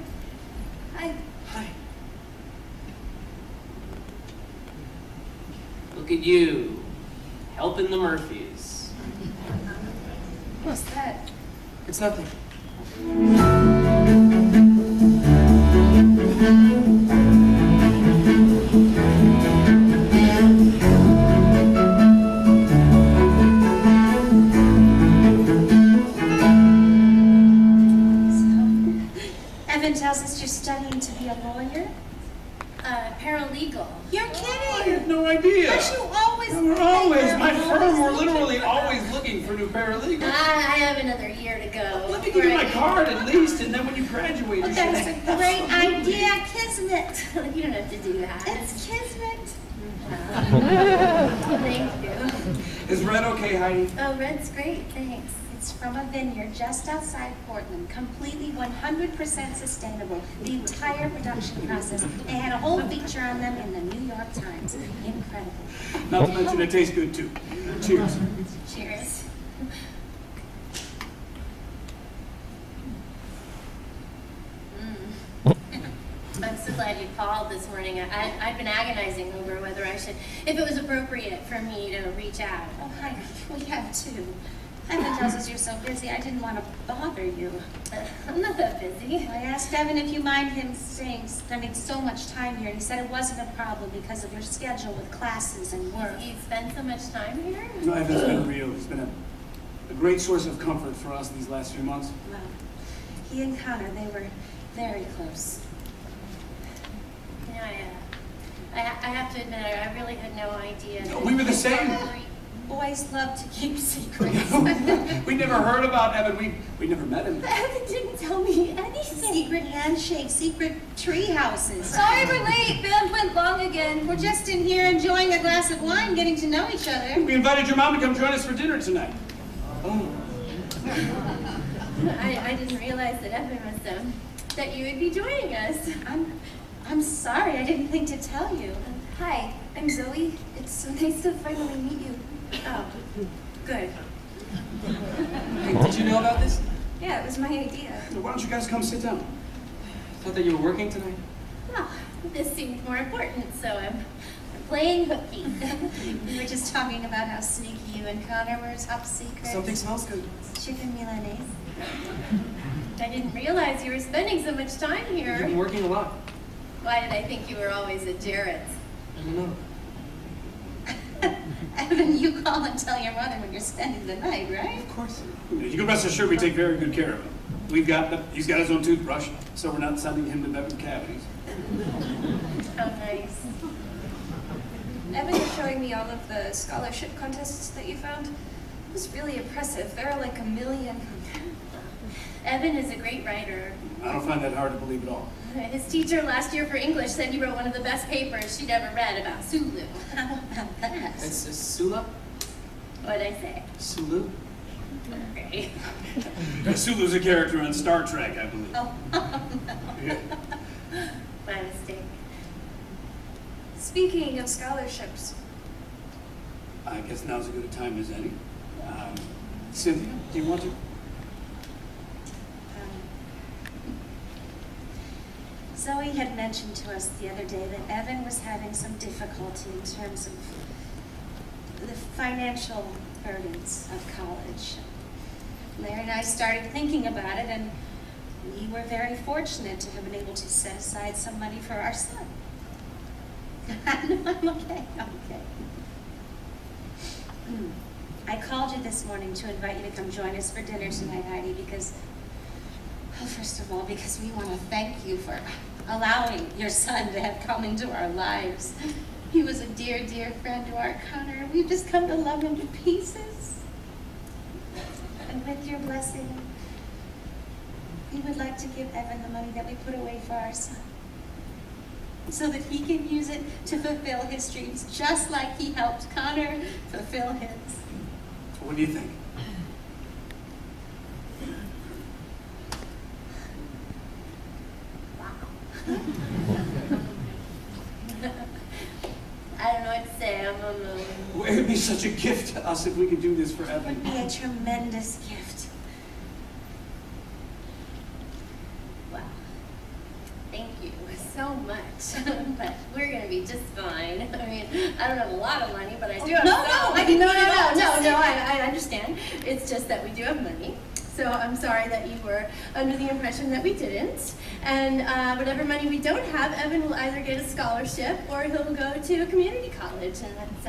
Hi.
Hi.
Look at you, helping the Murphys.
What's that?
It's nothing.
So, illegal.
You're
I
kidding.
had no idea.
Aren't you always?
We're always, my firm, we're literally always looking for new paralegals.
I have another year to go.
Let me give you my card at least, and then when you graduate, you should
That's a great idea, Kismet.
You don't have to do that.
It's Kismet.
Thank you.
Is red okay, Heidi?
Oh, red's great, thanks.
It's from a vineyard just outside Portland, completely 100% sustainable. The entire production process. They had a whole feature on them in the New York Times. Incredible.
Not to mention it tastes good too. Cheers.
Cheers. I'm so glad you called this morning. I've been agonizing over whether I should, if it was appropriate for me to reach out.
Oh, hi. We have too. Evan tells us you're so busy, I didn't want to bother you.
I'm not that busy.
I asked Evan if you mind him spending so much time here, and he said it wasn't a problem because of your schedule with classes and work.
You spend so much time here?
No, Evan's been real. He's been a great source of comfort for us these last few months.
Well, he and Connor, they were very close.
Yeah, I have to admit, I really had no idea.
No, we were the same.
Boys love to keep secrets.
We never heard about Evan. We never met him.
Evan didn't tell me anything. Secret handshakes, secret tree houses.
Sorry we're late. Band went long again.
We're just in here enjoying a glass of wine, getting to know each other.
We invited your mom to come join us for dinner tonight. Oh.
I didn't realize that Evan was that you would be joining us.
I'm sorry, I didn't think to tell you.
Hi, I'm Zoe. It's so nice to finally meet you.
Oh, good.
Hey, did you know about this?
Yeah, it was my idea.
Why don't you guys come sit down?
I thought that you were working tonight.
Well, this seemed more important, so I'm playing hooky.
We were just talking about how sneaky you and Connor were, top secret.
Something smells good.
Chicken Milanese.
I didn't realize you were spending so much time
You've
here.
been working a lot.
Why did I think you were always at Jarrett's?
I don't know.
Evan, you call and tell your mother when you're spending the night, right?
Of course.
You can rest assured we take very good care of him. He's got his own toothbrush, so we're not sending him to bed with cavities.
Oh, nice.
Evan was showing me all of the scholarship contests that you found. It was really impressive. There are like 1 million.
Evan is a great writer.
I don't find that hard to believe at all.
His teacher last year for English said he wrote one of the best papers she'd ever read about Sulu.
How about that?
It's Sula?
What'd I say?
Sulu?
Okay.
Sulu's a character on Star Trek, I believe.
Oh, no.
Yeah.
My mistake.
Speaking of scholarships,
I guess now's as good a time as any. Cynthia, do you want to?
Zoe had mentioned to us the other day that Evan was having some difficulty in terms of the financial burdens of college. Larry and I started thinking about it, and we were very fortunate to have been able to set aside some money for our son. No, I'm okay. I'm okay. I called you this morning to invite you to come join us for dinner tonight, Heidi, because, well, first of all, because we want to thank you for allowing your son to have come into our lives. He was a dear, dear friend to our Connor, and we've just come to love him to pieces. And with your blessing, we would like to give Evan the money that we put away for our son, so that he can use it to fulfill his dreams, just like he helped Connor fulfill his.
What do you think?
I don't know what to say. I'm on the...
It would be such a gift to us if we could do this for
It
Evan.
would be a tremendous gift.
Wow. Thank you so much. But we're going to be just fine. I mean, I don't have a lot of money, but I do have some.
I didn't mean at all.
No, I understand. It's just that we do have money. So I'm sorry that you were under the impression that we didn't. And whatever money we don't have, Evan will either get a scholarship or he'll go to a community college. And that's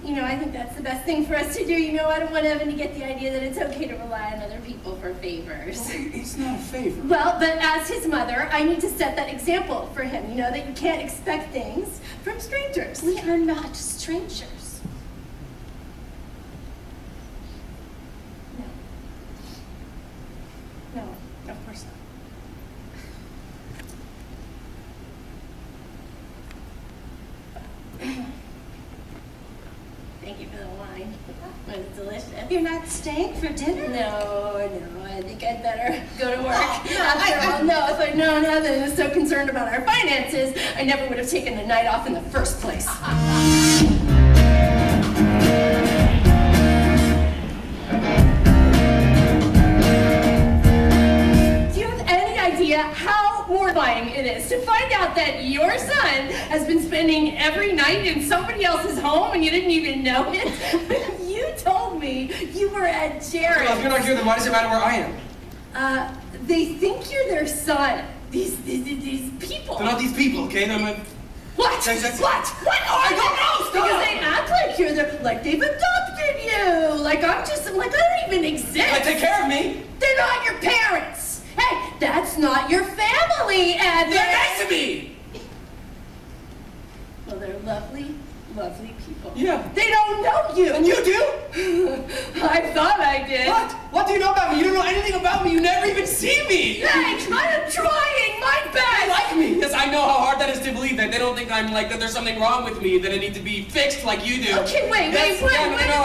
You know, I think that's the best thing for us to do. You know, I don't want Evan to get the idea that it's okay to rely on other people for favors.
Well, it's not a favor.
Well, but as his mother, I need to set that example for him. You know, that you can't expect things from strangers.
We are not strangers.
No, of course not. Thank you for the wine. It was delicious.
You're not staying for dinner?
No, I think I'd better go to work. After all, no, if I'd known Evan was so concerned about our finances, I never would have taken the night off in the first place. Do you have any idea how mortifying it is to find out that your son has been spending every night in somebody else's home and you didn't even know it? You told me you were at Jared's.
Well, if you're not here, then why does it matter where I am?
They think you're their son. These people.
They're not these people, okay? They're my...
What? What? What? Oh, I don't know.
Stop.
Because they act like you're their, like they've adopted you. Like I don't even exist.
Like, take care of me.
They're not your parents. Hey, that's not your family, Evan.
They're nice to me.
Well, they're lovely, lovely people.
Yeah.
They don't know you.
And you do?
I thought I did.
What? What do you know about me? You don't know anything about me. You never even see me.
Thanks. I'm trying my best.
They like me. Yes, I know how hard that is to believe that. They don't think I'm like, that there's something wrong with me, that I need to be fixed like you do.
Okay, wait.
I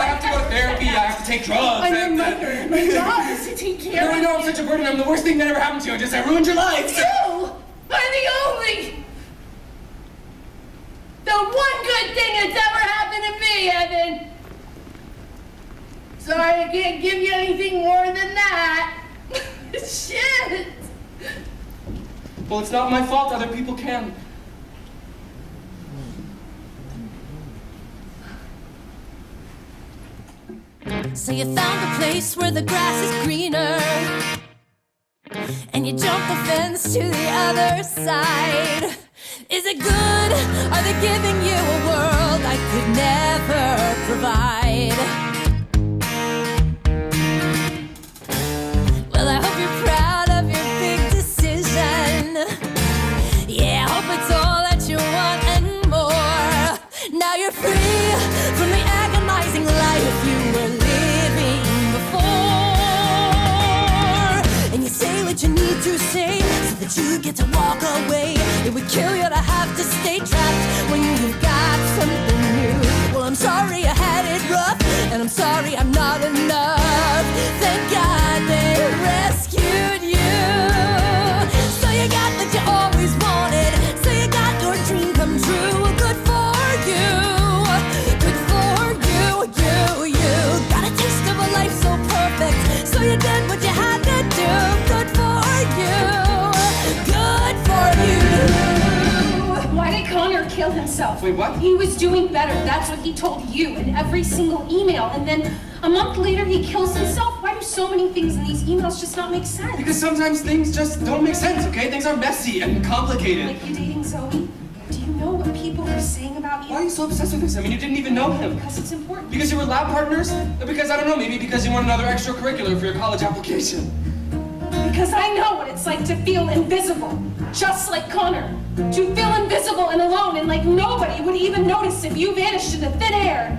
have to go to therapy. I have to take drugs.
I'm your mother. My job is to take care of you.
I know I'm such a burden. I'm the worst thing that ever happened to you. I ruined your life.
You are the only... The one good thing that's ever happened to me, Evan. Sorry, I can't give you anything more than that. Shit.
Well, it's not my fault. Other people can.
So you found a place where the grass is greener, and you jump the fence to the other side. Is it good? Are they giving you a world I could never provide? Well, I hope you're proud of your big decision. Yeah, I hope it's all that you want and more. Now you're free from the agonizing life you were living before. And you say what you need to say so that you get to walk away. It would kill you to have to stay trapped when you've got something new. Well, I'm sorry I had it rough, and I'm sorry I'm not enough. Thank God they rescued you. So you got what you always wanted. So you got your dream come true. Good for you. Good for you. You got a taste of a life so perfect. So you did what you had to do. Good for you. Good for you.
Why did Connor kill himself?
Wait, what?
He was doing better. That's what he told you in every single email. And then a month later, he kills himself. Why do so many things in these emails just not make sense?
Because sometimes things just don't make sense, okay? Things are messy and complicated.
Like you dating Zoe? Do you know what people are saying about you?
Why are you so obsessed with this? I mean, you didn't even know him.
Because it's important.
Because you were lab partners? Or because, I don't know, maybe because you want another extracurricular for your college application.
Because I know what it's like to feel invisible. Just like Connor. To feel invisible and alone and like nobody would even notice if you vanished into thin air.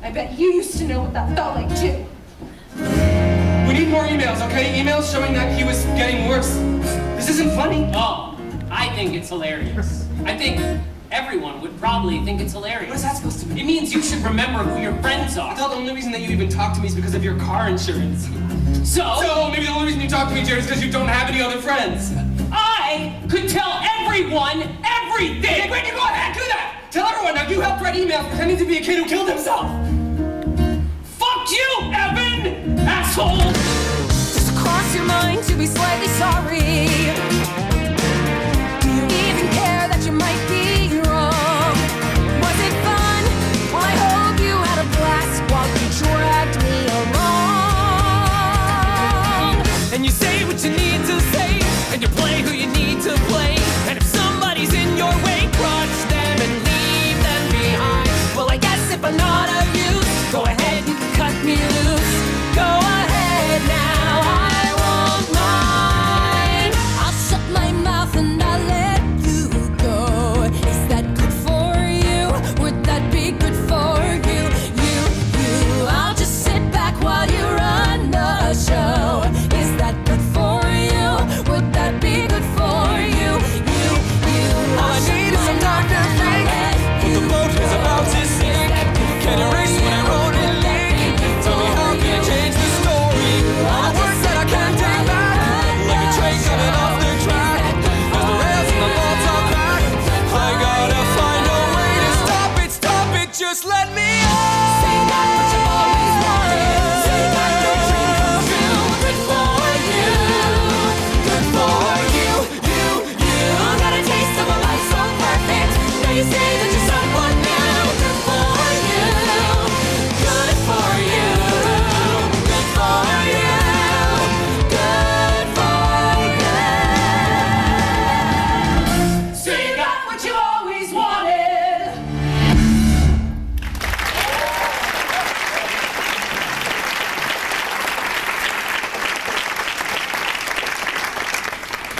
I bet you used to know what that felt like too.
We need more emails, okay? Emails showing that he was getting worse. This isn't funny.
Oh, I think it's hilarious. I think everyone would probably think it's hilarious.
What is that supposed to mean?
It means you should remember who your friends are.
I thought the only reason that you even talk to me is because of your car insurance. So maybe the only reason you talk to me, Jared, is because you don't have any other friends.
I could tell everyone everything!
Okay, great, you go ahead, do that! Tell everyone, now you helped write emails pretending to be a kid who killed himself!
Fuck you, Evan! Asshole!
Just cross your mind to be slightly sorry. Do you even care that you might be wrong? Was it fun? Well, I hope you had a blast while you dragged me along.
And you say what you need to say, and you play who you need to play. And if somebody's in your way, crush them and leave them behind. Well, I guess if I'm not a
you say that you're someone new. Good for you. Good for you. Good for you. Good for you. So you got what you always wanted.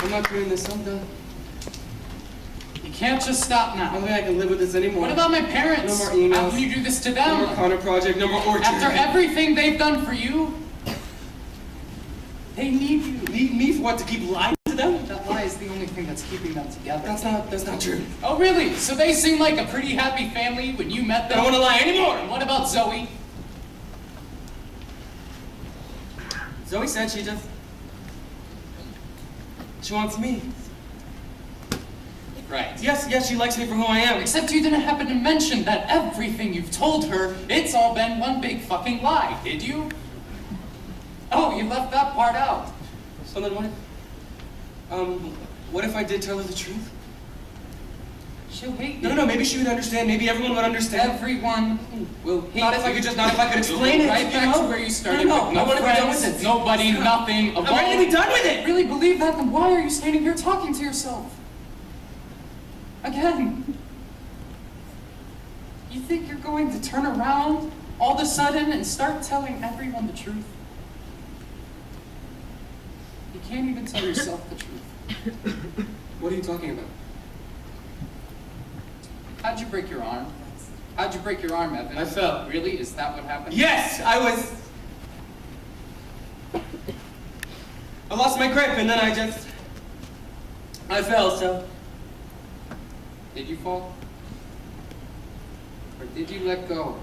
I'm not doing this, I'm done.
You can't just stop
I
now.
don't think I can live with this anymore.
What about my parents?
No more emails.
How can you do this to
No
them?
more Connor Project, no more Orchard.
After everything they've done for you, they need you.
Need me for what, to keep lying to them?
That lie is the only thing that's keeping them together.
That's not true.
Oh, really? So they seem like a pretty happy family when you met
I
them?
don't want to lie anymore.
And what about Zoe?
Zoe said she wants me.
Right.
Yes, she likes me for who I am.
Except you didn't happen to mention that everything you've told her, it's all been one big fucking lie, did you? Oh, you left that part out.
So then what if I did tell her the truth?
She'll hate you.
No, maybe she would understand. Maybe everyone would understand.
Everyone will hate
Not if I could explain it.
Right back to where you started.
No,
with
I want to be done
friends,
with it.
Nobody, nothing.
I'm ready to be done with it.
Really believe that? Then why are you standing here talking to yourself? Again. You think you're going to turn around all of a sudden and start telling everyone the truth? You can't even tell yourself the truth.
What are you talking about?
How'd you break your arm? How'd you break your arm, Evan?
I fell.
Really? Is that what happened?
Yes, I lost my grip and then I fell, so.
Did you fall? Or did you let go?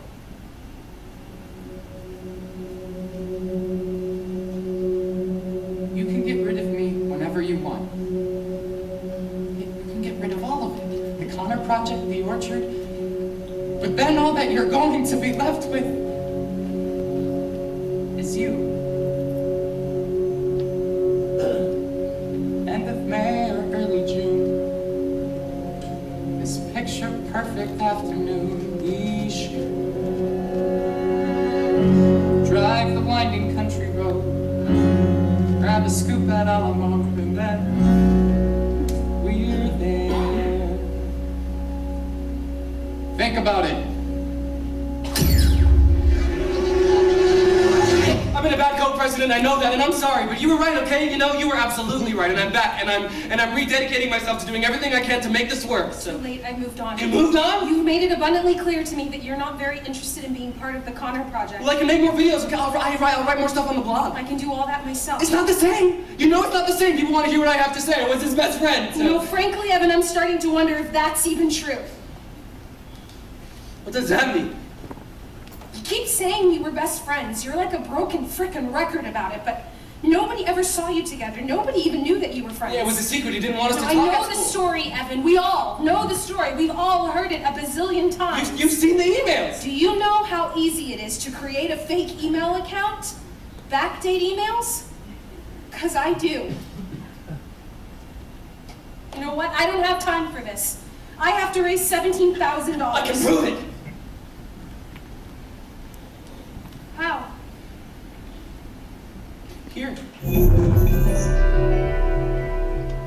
You can get rid of me whenever you want. You can get rid of all of it. The Connor Project, the Orchard. But then all that you're going to be left with is you. End of May or early June. This picture-perfect afternoon we shoot. Drive the winding country road. Grab a scoop at Alamo, and then we're there. Think about it.
I'm in a bad co-president, I know that, and I'm sorry, but you were right, okay? You know, you were absolutely right, and I'm back, and I'm rededicating myself to doing everything I can to make this work, so.
Too late, I moved on.
You moved on?
You made it abundantly clear to me that you're not very interested in being part of the Connor Project.
Well, I can make more videos, okay? I'll write more stuff on the blog.
I can do all that myself.
It's not the same! You know it's not the same! People want to hear what I have to say. I was his best friend, so.
No, frankly, Evan, I'm starting to wonder if that's even true.
What does that mean?
You keep saying you were best friends. You're like a broken frickin' record about it, but nobody ever saw you together. Nobody even knew that you were friends.
Yeah, it was a secret. He didn't want us to talk
I know
at
the
school.
story, Evan. We all know the story. We've all heard it a bazillion times.
You've seen the emails.
Do you know how easy it is to create a fake email account? Backdate emails? 'Cause I do. You know what? I don't have time for this. I have to raise $17,000.
I can prove it.
How?
Here.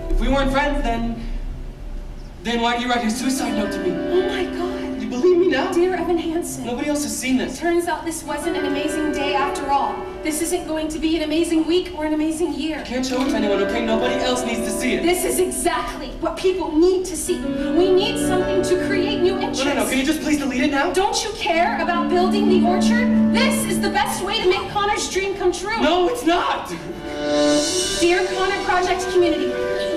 If we weren't friends, then why do you write your suicide note to me?
Oh my God.
You believe me now?
Dear Evan Hansen.
Nobody else has seen this.
Turns out this wasn't an amazing day after all. This isn't going to be an amazing week or an amazing year.
I can't show it to anyone, okay? Nobody else needs to see it.
This is exactly what people need to see. We need something to create new interests.
No. Can you just please delete it now?
Don't you care about building the orchard? This is the best way to make Connor's dream come true.
No, it's not.
Dear Connor Project community.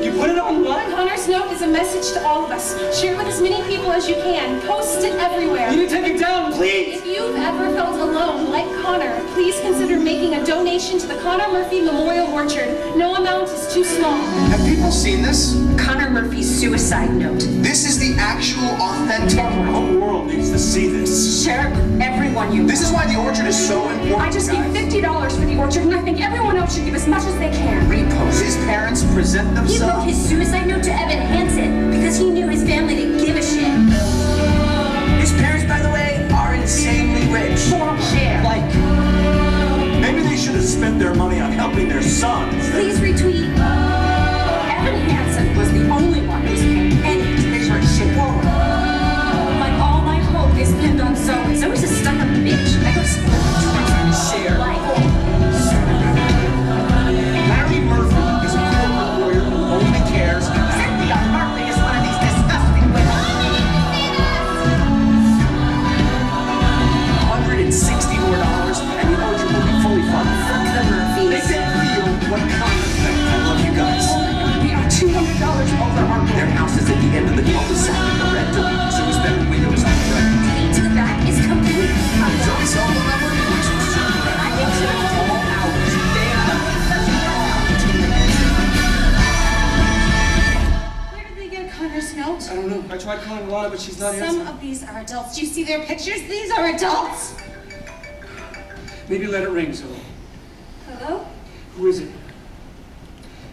You put it online?
Connor's note is a message to all of us. Share it with as many people as you can. Post it everywhere.
You need to take it down, please.
If you've ever felt alone, like Connor, please consider making a donation to the Connor Murphy Memorial Orchard. No amount is too small.
Have people seen this?
Connor Murphy's suicide note.
This is the actual authentic.
The whole world needs to see this.
Share it with everyone you know.
This is why the orchard is so important.
I just gave $50 for the orchard, and I think everyone else should give as much as they can.
Repost. His parents present
He
themselves.
wrote his suicide note to Evan Hansen because he knew his family didn't give a shit.
their sons.
Please retweet. Evan Hansen was the only one who's paying any attention to shit forward. Like all my hope is pinned on Zoe. Zoe's a stuck-up bitch. I go to school and share.
Larry Murphy is a corporate lawyer who only cares. Cynthia Murphy is one of these disgusting women. $160 more, and the orchard will be fully funded.
Fuck the Murphys.
They can feel what kind of thing. I love you guys.
We are $200 over our goal.
Their house is at the end of the cul-de-sac in the red door, so his bedroom window is on the right.
To that is completely
Zoe's cell phone number, which was correct.
I think so.
All hours, day and night.
Where did they get Connor's note?
I don't know. I tried calling Alana, but she's not
Some
answering.
of these are adults. Do you see their pictures? These are adults.
Maybe let it ring, Zoe.
Hello?
Who is it?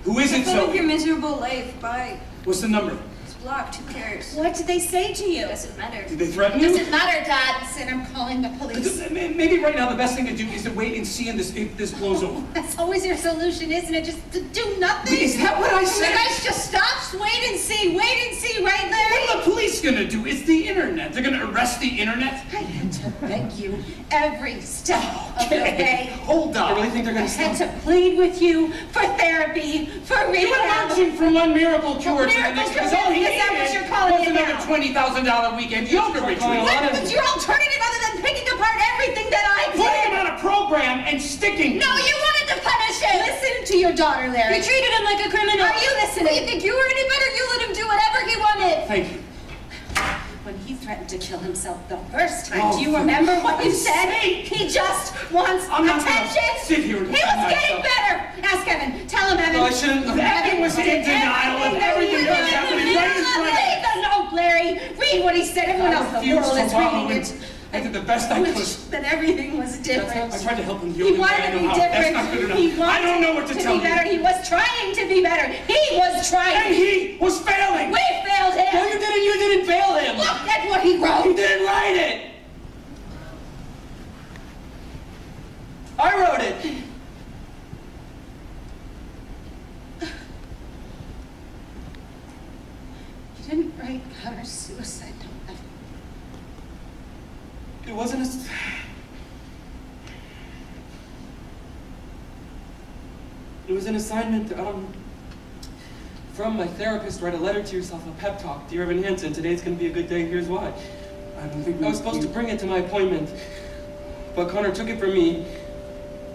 Who is it,
Get out of your
Zoe?
miserable life. Bye.
What's the number?
It's blocked. Who cares?
What did they say to you?
Doesn't matter.
Did they threaten you?
Doesn't matter, Dad. Said I'm calling the police.
Maybe right now the best thing to do is to wait and see if this blows over.
That's always your solution, isn't it? Just to do nothing.
Is that what I said?
You guys just stop. Wait and see. Wait and see, right, Larry?
What are the police gonna do? It's the internet. They're gonna arrest the internet?
I had to beg you every step of the way.
Hold on.
I really think they're gonna
I had
stop.
to plead with you for therapy, for
You were
rehab.
marching from one miracle cure to the
Miracle
next
cure?
because all he
Is that what
needed
you're calling
was
it
another
now?
$20,000 weekend yoga retreat.
What was your alternative other than picking apart everything that I did?
Putting him on a program and sticking.
No, you wanted to punish him. Listen to your daughter, Larry.
You treated him like a criminal.
Are you listening?
You think you were any better? You let him do whatever he wanted.
Thank you.
When he threatened to kill himself the first time,
Oh,
do you
for
remember what you
Christ's
said?
sake.
He just wants
I'm not gonna
attention.
sit here and
He was
defend
getting
myself.
better. Ask Evan. Tell him, Evan.
No, I shouldn't have.
Evan was in denial of everything that was happening right in front of
Read the note, Larry. Read what he said. Everyone else in the
refused
world
to
is
follow
reading
it.
it.
I did the best I could.
That everything was different.
I tried to help him the
He
only way
wanted
I
to
know
be
how.
different.
That's not good enough.
He wanted
I don't know what to tell
be
you.
better. He was trying to be better. He was trying.
And he was failing.
We failed him.
No, you didn't. You didn't fail him.
Look at what he wrote.
You didn't write it. I wrote it.
You didn't write Connor's suicide note.
It wasn't a. It was an assignment from my therapist. Write a letter to yourself, a pep talk. Dear Evan Hansen, today's gonna be a good day. Here's why.
I don't think
I was supposed to bring it to my appointment, but Connor took it from me,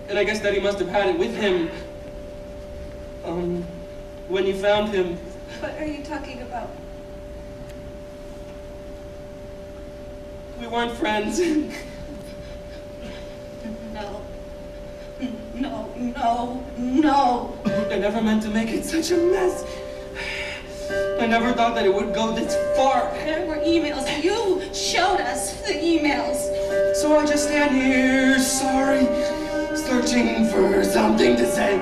and I guess that he must have had it with him. When you found him.
What are you talking about?
We weren't friends.
No. No, no, no.
I never meant to make it such a mess. I never thought that it would go this far.
There were emails. You showed us the emails.
So I just stand here, sorry, searching for something to say.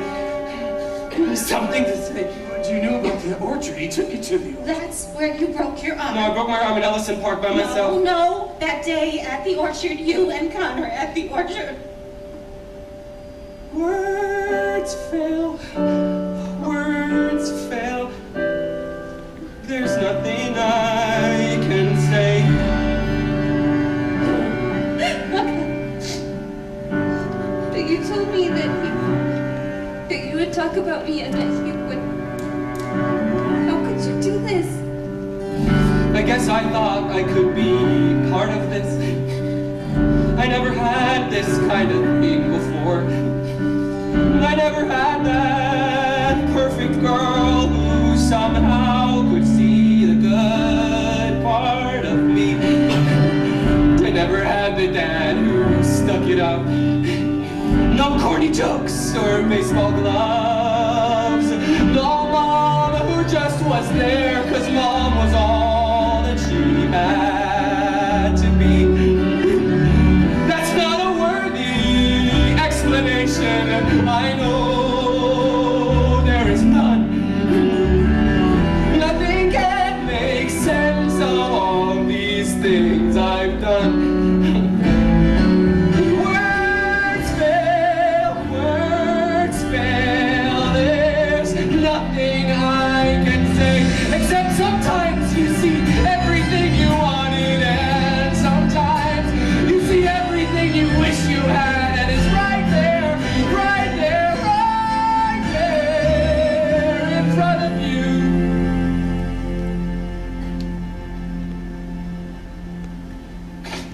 Something to say.
Do you know about the orchard? He took you to the orchard.
That's where you broke your arm.
No, I broke my arm at Ellison Park by myself.
No, that day at the orchard, you and Connor at the orchard.
Words fail. Words fail. There's nothing I can say.
But you told me that you would talk about me and that you would. How could you do this?
I guess I thought I could be part of this. I never had this kind of thing before. I never had that perfect girl who somehow could see the good part of me. I never had the dad who stuck it out. No corny jokes or baseball gloves. No mom who just was there 'cause mom was all that she had to be. That's not a worthy explanation. I know there is none. Nothing can make sense of all these things I've done. Words fail, words fail.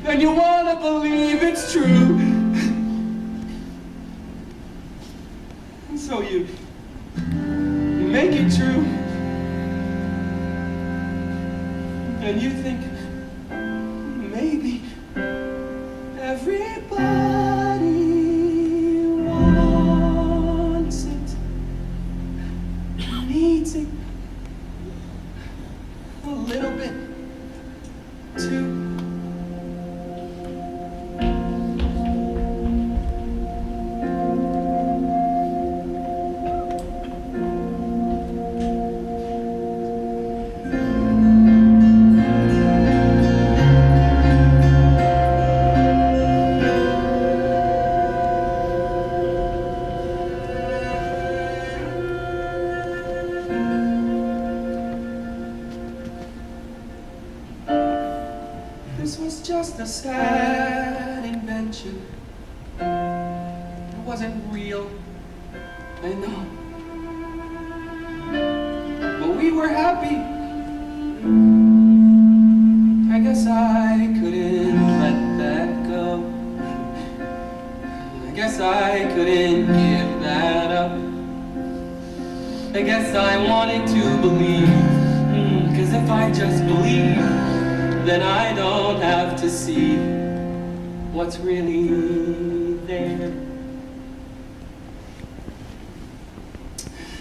and you wanna believe it's true. And so you make it true. And you think maybe everybody wants it, needs it a little bit too. This was just a sad invention. It wasn't real, I know. But we were happy. I guess I couldn't let that go. I guess I couldn't give that up. I guess I wanted to believe. 'Cause if I just believe, then I don't have to see what's really there.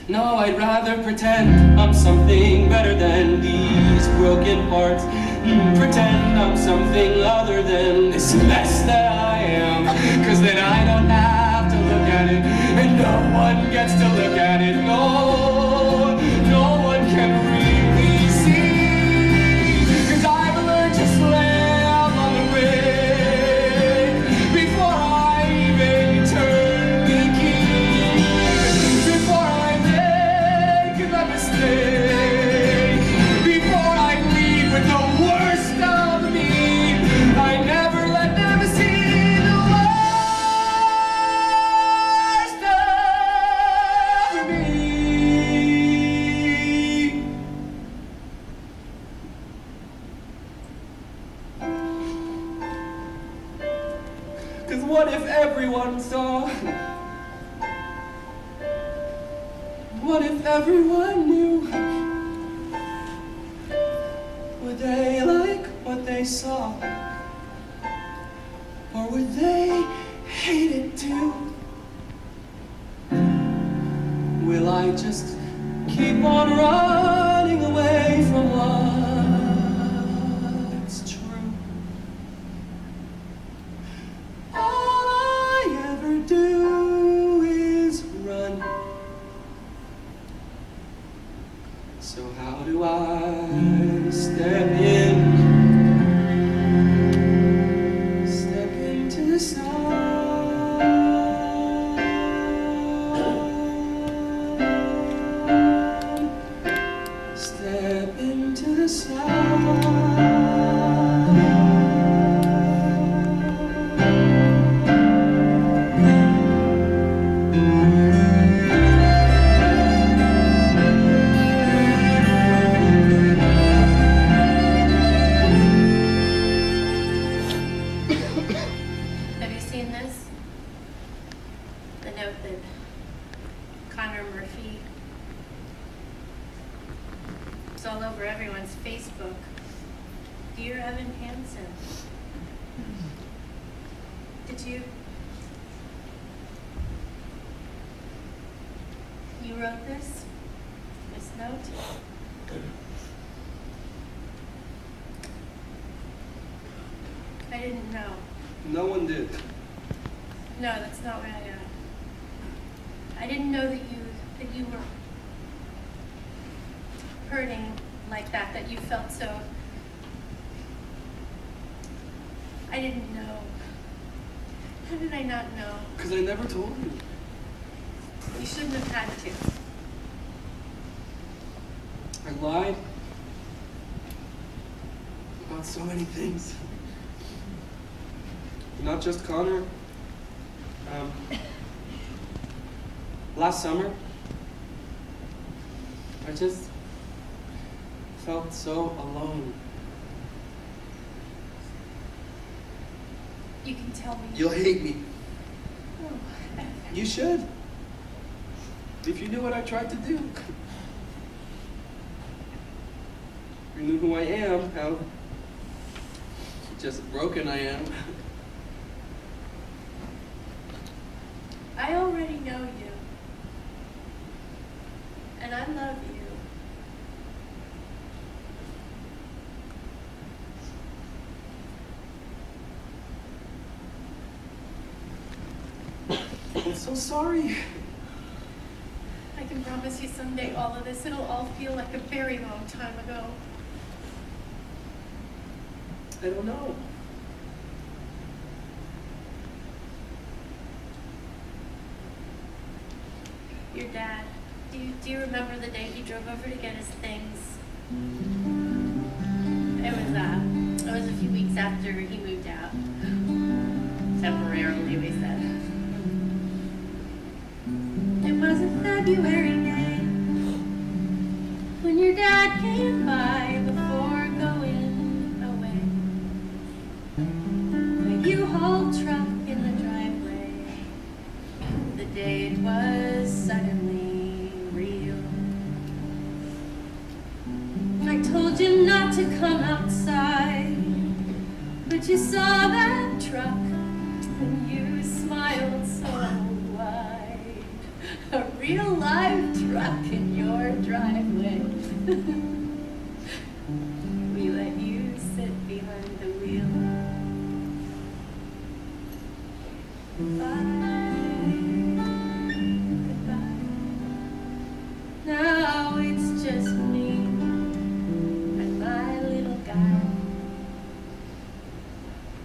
No, I'd rather pretend I'm something better than these broken parts. Pretend I'm something other than this mess that I am. 'Cause then I don't have to look at it, and no one gets to look at it. No, no one can really see. 'Cause I've learned to slam on the brake before I even turn the key. Before I make that mistake, before I leave with the worst of me, I never let them see the worst of me. 'Cause what if everyone saw? What if everyone knew? Would they like what they saw? Or would they hate it too? Will I just keep on running away from what's true? All I ever do is run. So how do I step into the sun? Step into the sun.
Have you seen this? The note that Connor Murphy, it's all over everyone's Facebook. Dear Evan Hansen. Did you wrote this note? I didn't know.
No one did.
No, that's not what I didn't know that you were hurting like that you felt so. I didn't know. How did I not know?
Because I never told you.
You shouldn't have had to.
I lied about so many things. Not just Connor. Last summer, I just felt so alone.
You can tell me.
You'll hate me.
Oh,
You should. If you knew what I tried to do. If you knew who I am, how just broken I am.
I already know you. And I love you.
I'm so sorry.
I can promise you someday all of this, it'll all feel like a very long time ago.
I don't know.
Your dad, do you remember the day he drove over to get his things? It was a few weeks after he moved out. Temporarily, we said. It was a February day when your dad came by before going away. A U-Haul truck in the driveway. The date was suddenly real. I told you not to come outside, but you saw that truck and you smiled so wide. A real live truck in your driveway. We let you sit behind the wheel. Goodbye. Now it's just me and my little guy.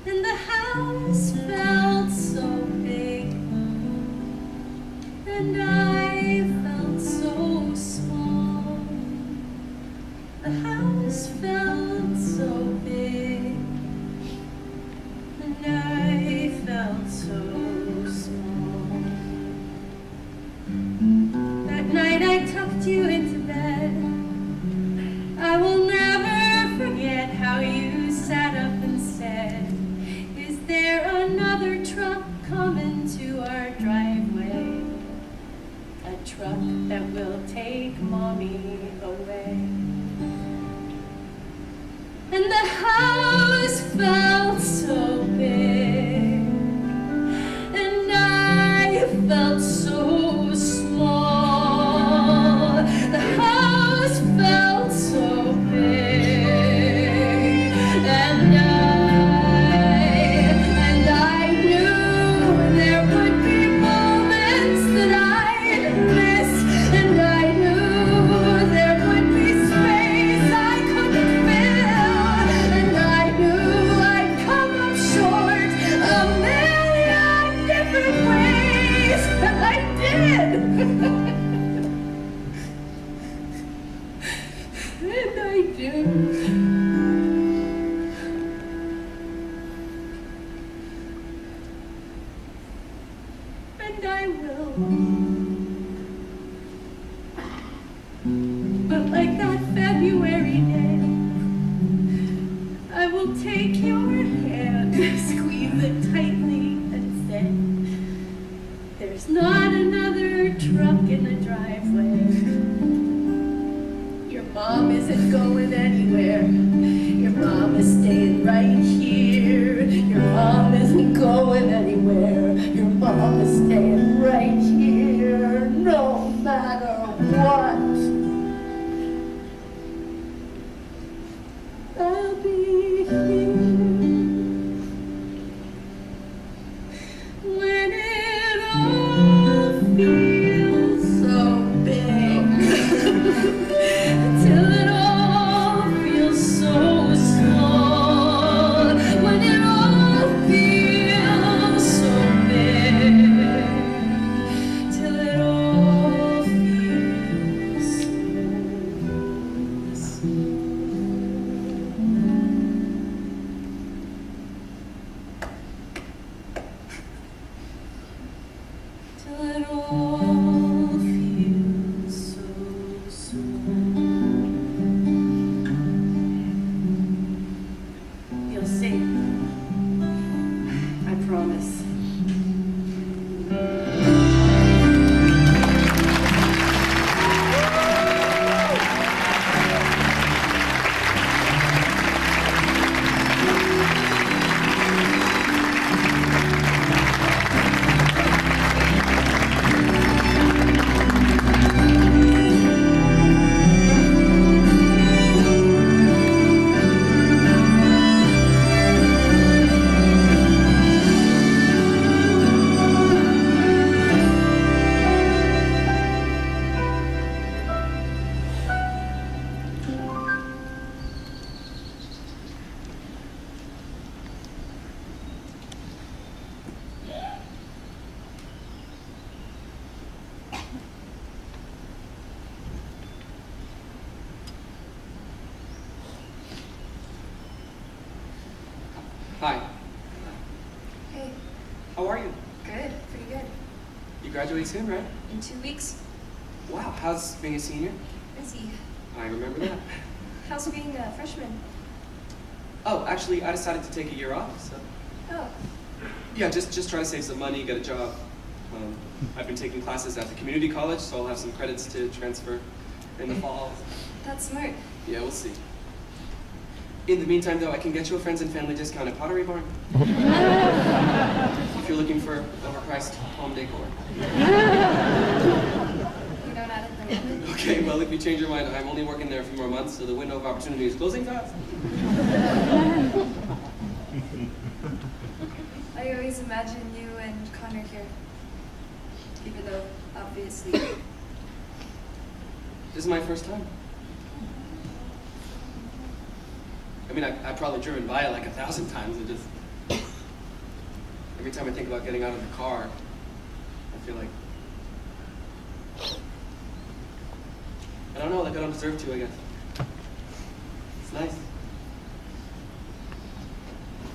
And the house felt so big, and I felt so small. The house felt so big, and I felt so small. That night I tucked you into bed. I will never forget how you sat up and said, "Is there another truck coming to our driveway? A truck that will take Mommy away." And the house felt so big, and I felt so small. The house felt so big, and I knew there would be moments that I'd miss, and I knew there would be space I couldn't fill, and I knew I'd come up short a million different ways, and I did. And I do. And I will. But like that February day, I will take your hand, squeeze it tightly, and say, "There's not another truck in the driveway. Your mom isn't going anywhere. Your mom is staying right here. Your mom isn't going anywhere. Your mom is staying right here, no matter what. I'll be here when it all feels so big, till it all feels so small.
Hi.
Hey,
How are you?
good, pretty good.
You graduate soon, right?
In 2 weeks,
Wow, how's being a senior?
busy.
I remember that.
How's being a freshman?
Oh, actually, I decided to take a year off, so.
Oh,
Yeah, just try to save some money, get a job. I've been taking classes at the community college, so I'll have some credits to transfer in the fall.
that's smart.
Yeah, we'll see. In the meantime, though, I can get you a friends and family discount at Pottery Barn. If you're looking for overpriced home decor.
You know, not at the moment.
Okay, well, if you change your mind, I'm only working there a few more months, so the window of opportunity is closing fast.
I always imagine you and Connor here. Even though, obviously,
This is my first time. I mean, I've probably driven by it like 1,000 times, and just every time I think about getting out of the car, I feel like I don't know, like I don't deserve to, I guess. It's nice.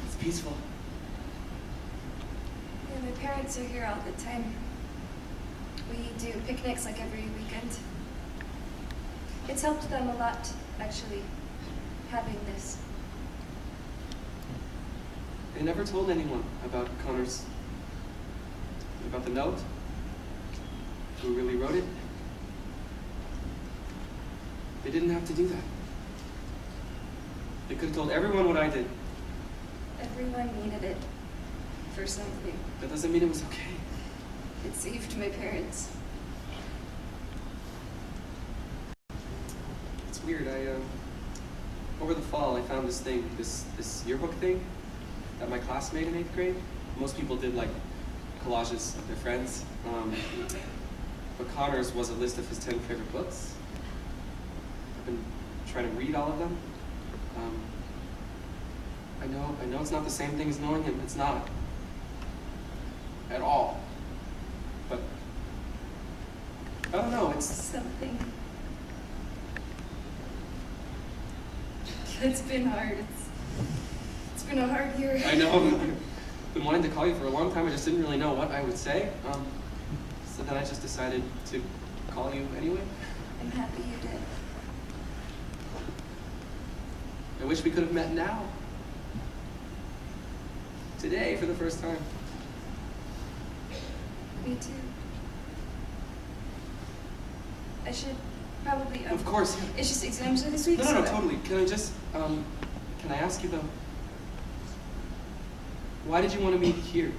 It's peaceful.
yeah, my parents are here all the time. We do picnics like every weekend. It's helped them a lot, actually, having this.
They never told anyone about Connor's, about the note, who really wrote it. They didn't have to do that. They could have told everyone what I did.
Everyone needed it for something.
That doesn't mean it was okay.
It saved my parents.
It's weird, over the fall I found this thing, this yearbook thing that my class made in 8th grade. Most people did like collages of their friends. But Connor's was a list of his 10 favorite books. I've been trying to read all of them. I know it's not the same thing as knowing him. It's not. At all. But I don't know, it's
something. It's been hard. It's been a hard year.
I know. I've been wanting to call you for a long time. I just didn't really know what I would say. So then I just decided to call you anyway.
I'm happy you did.
I wish we could have met now. Today, for the first time.
Me too. I should probably.
Of course. Yeah.
It's just exams are this week.
No,
so
totally. Can I just, can I ask you though? Why did you want to meet here?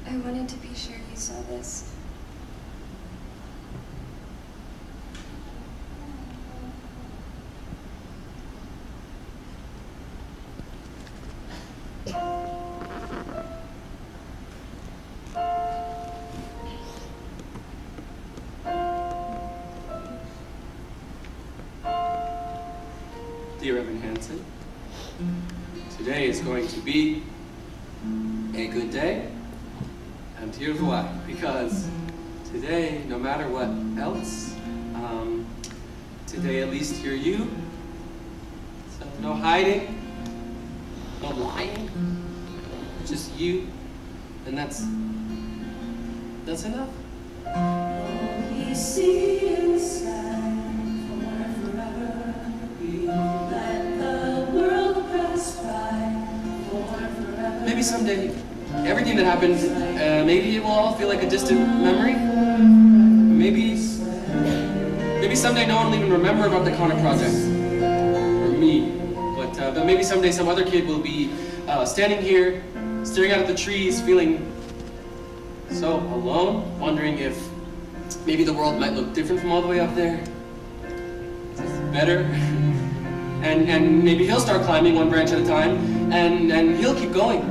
I wanted to be sure you saw this.
Dear Evan Hansen, today is going to be a good day, and here's why. Because today, no matter what else, today at least you're you. So no hiding, no lying, just you, and that's enough.
We see inside forever. We let the world pass by forever.
Maybe someday, everything that happened, maybe it will all feel like a distant memory. Maybe someday no one will even remember about the Connor Project, or me. But maybe someday some other kid will be standing here, staring out at the trees, feeling so alone, wondering if maybe the world might look different from all the way up there. Just better. And maybe he'll start climbing one branch at a time, and he'll keep going.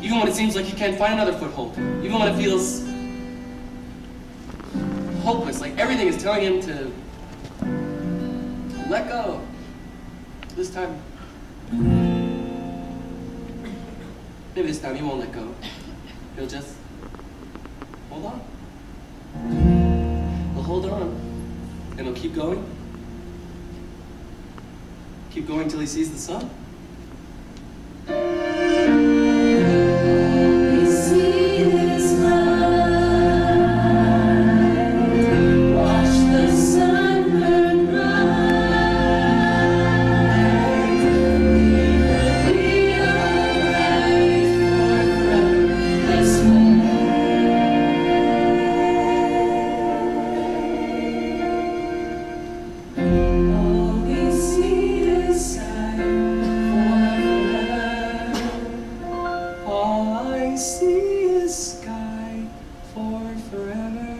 Even when it seems like he can't find another foothold. Even when it feels hopeless, like everything is telling him to let go. This time, maybe this time he won't let go. He'll just hold on.
Well, hold on. And he'll keep going. Keep going till he sees the sun.
We see this light, watch the sun burn bright. We will be alright forever this way. All we see is forever.
All I see is sky for forever.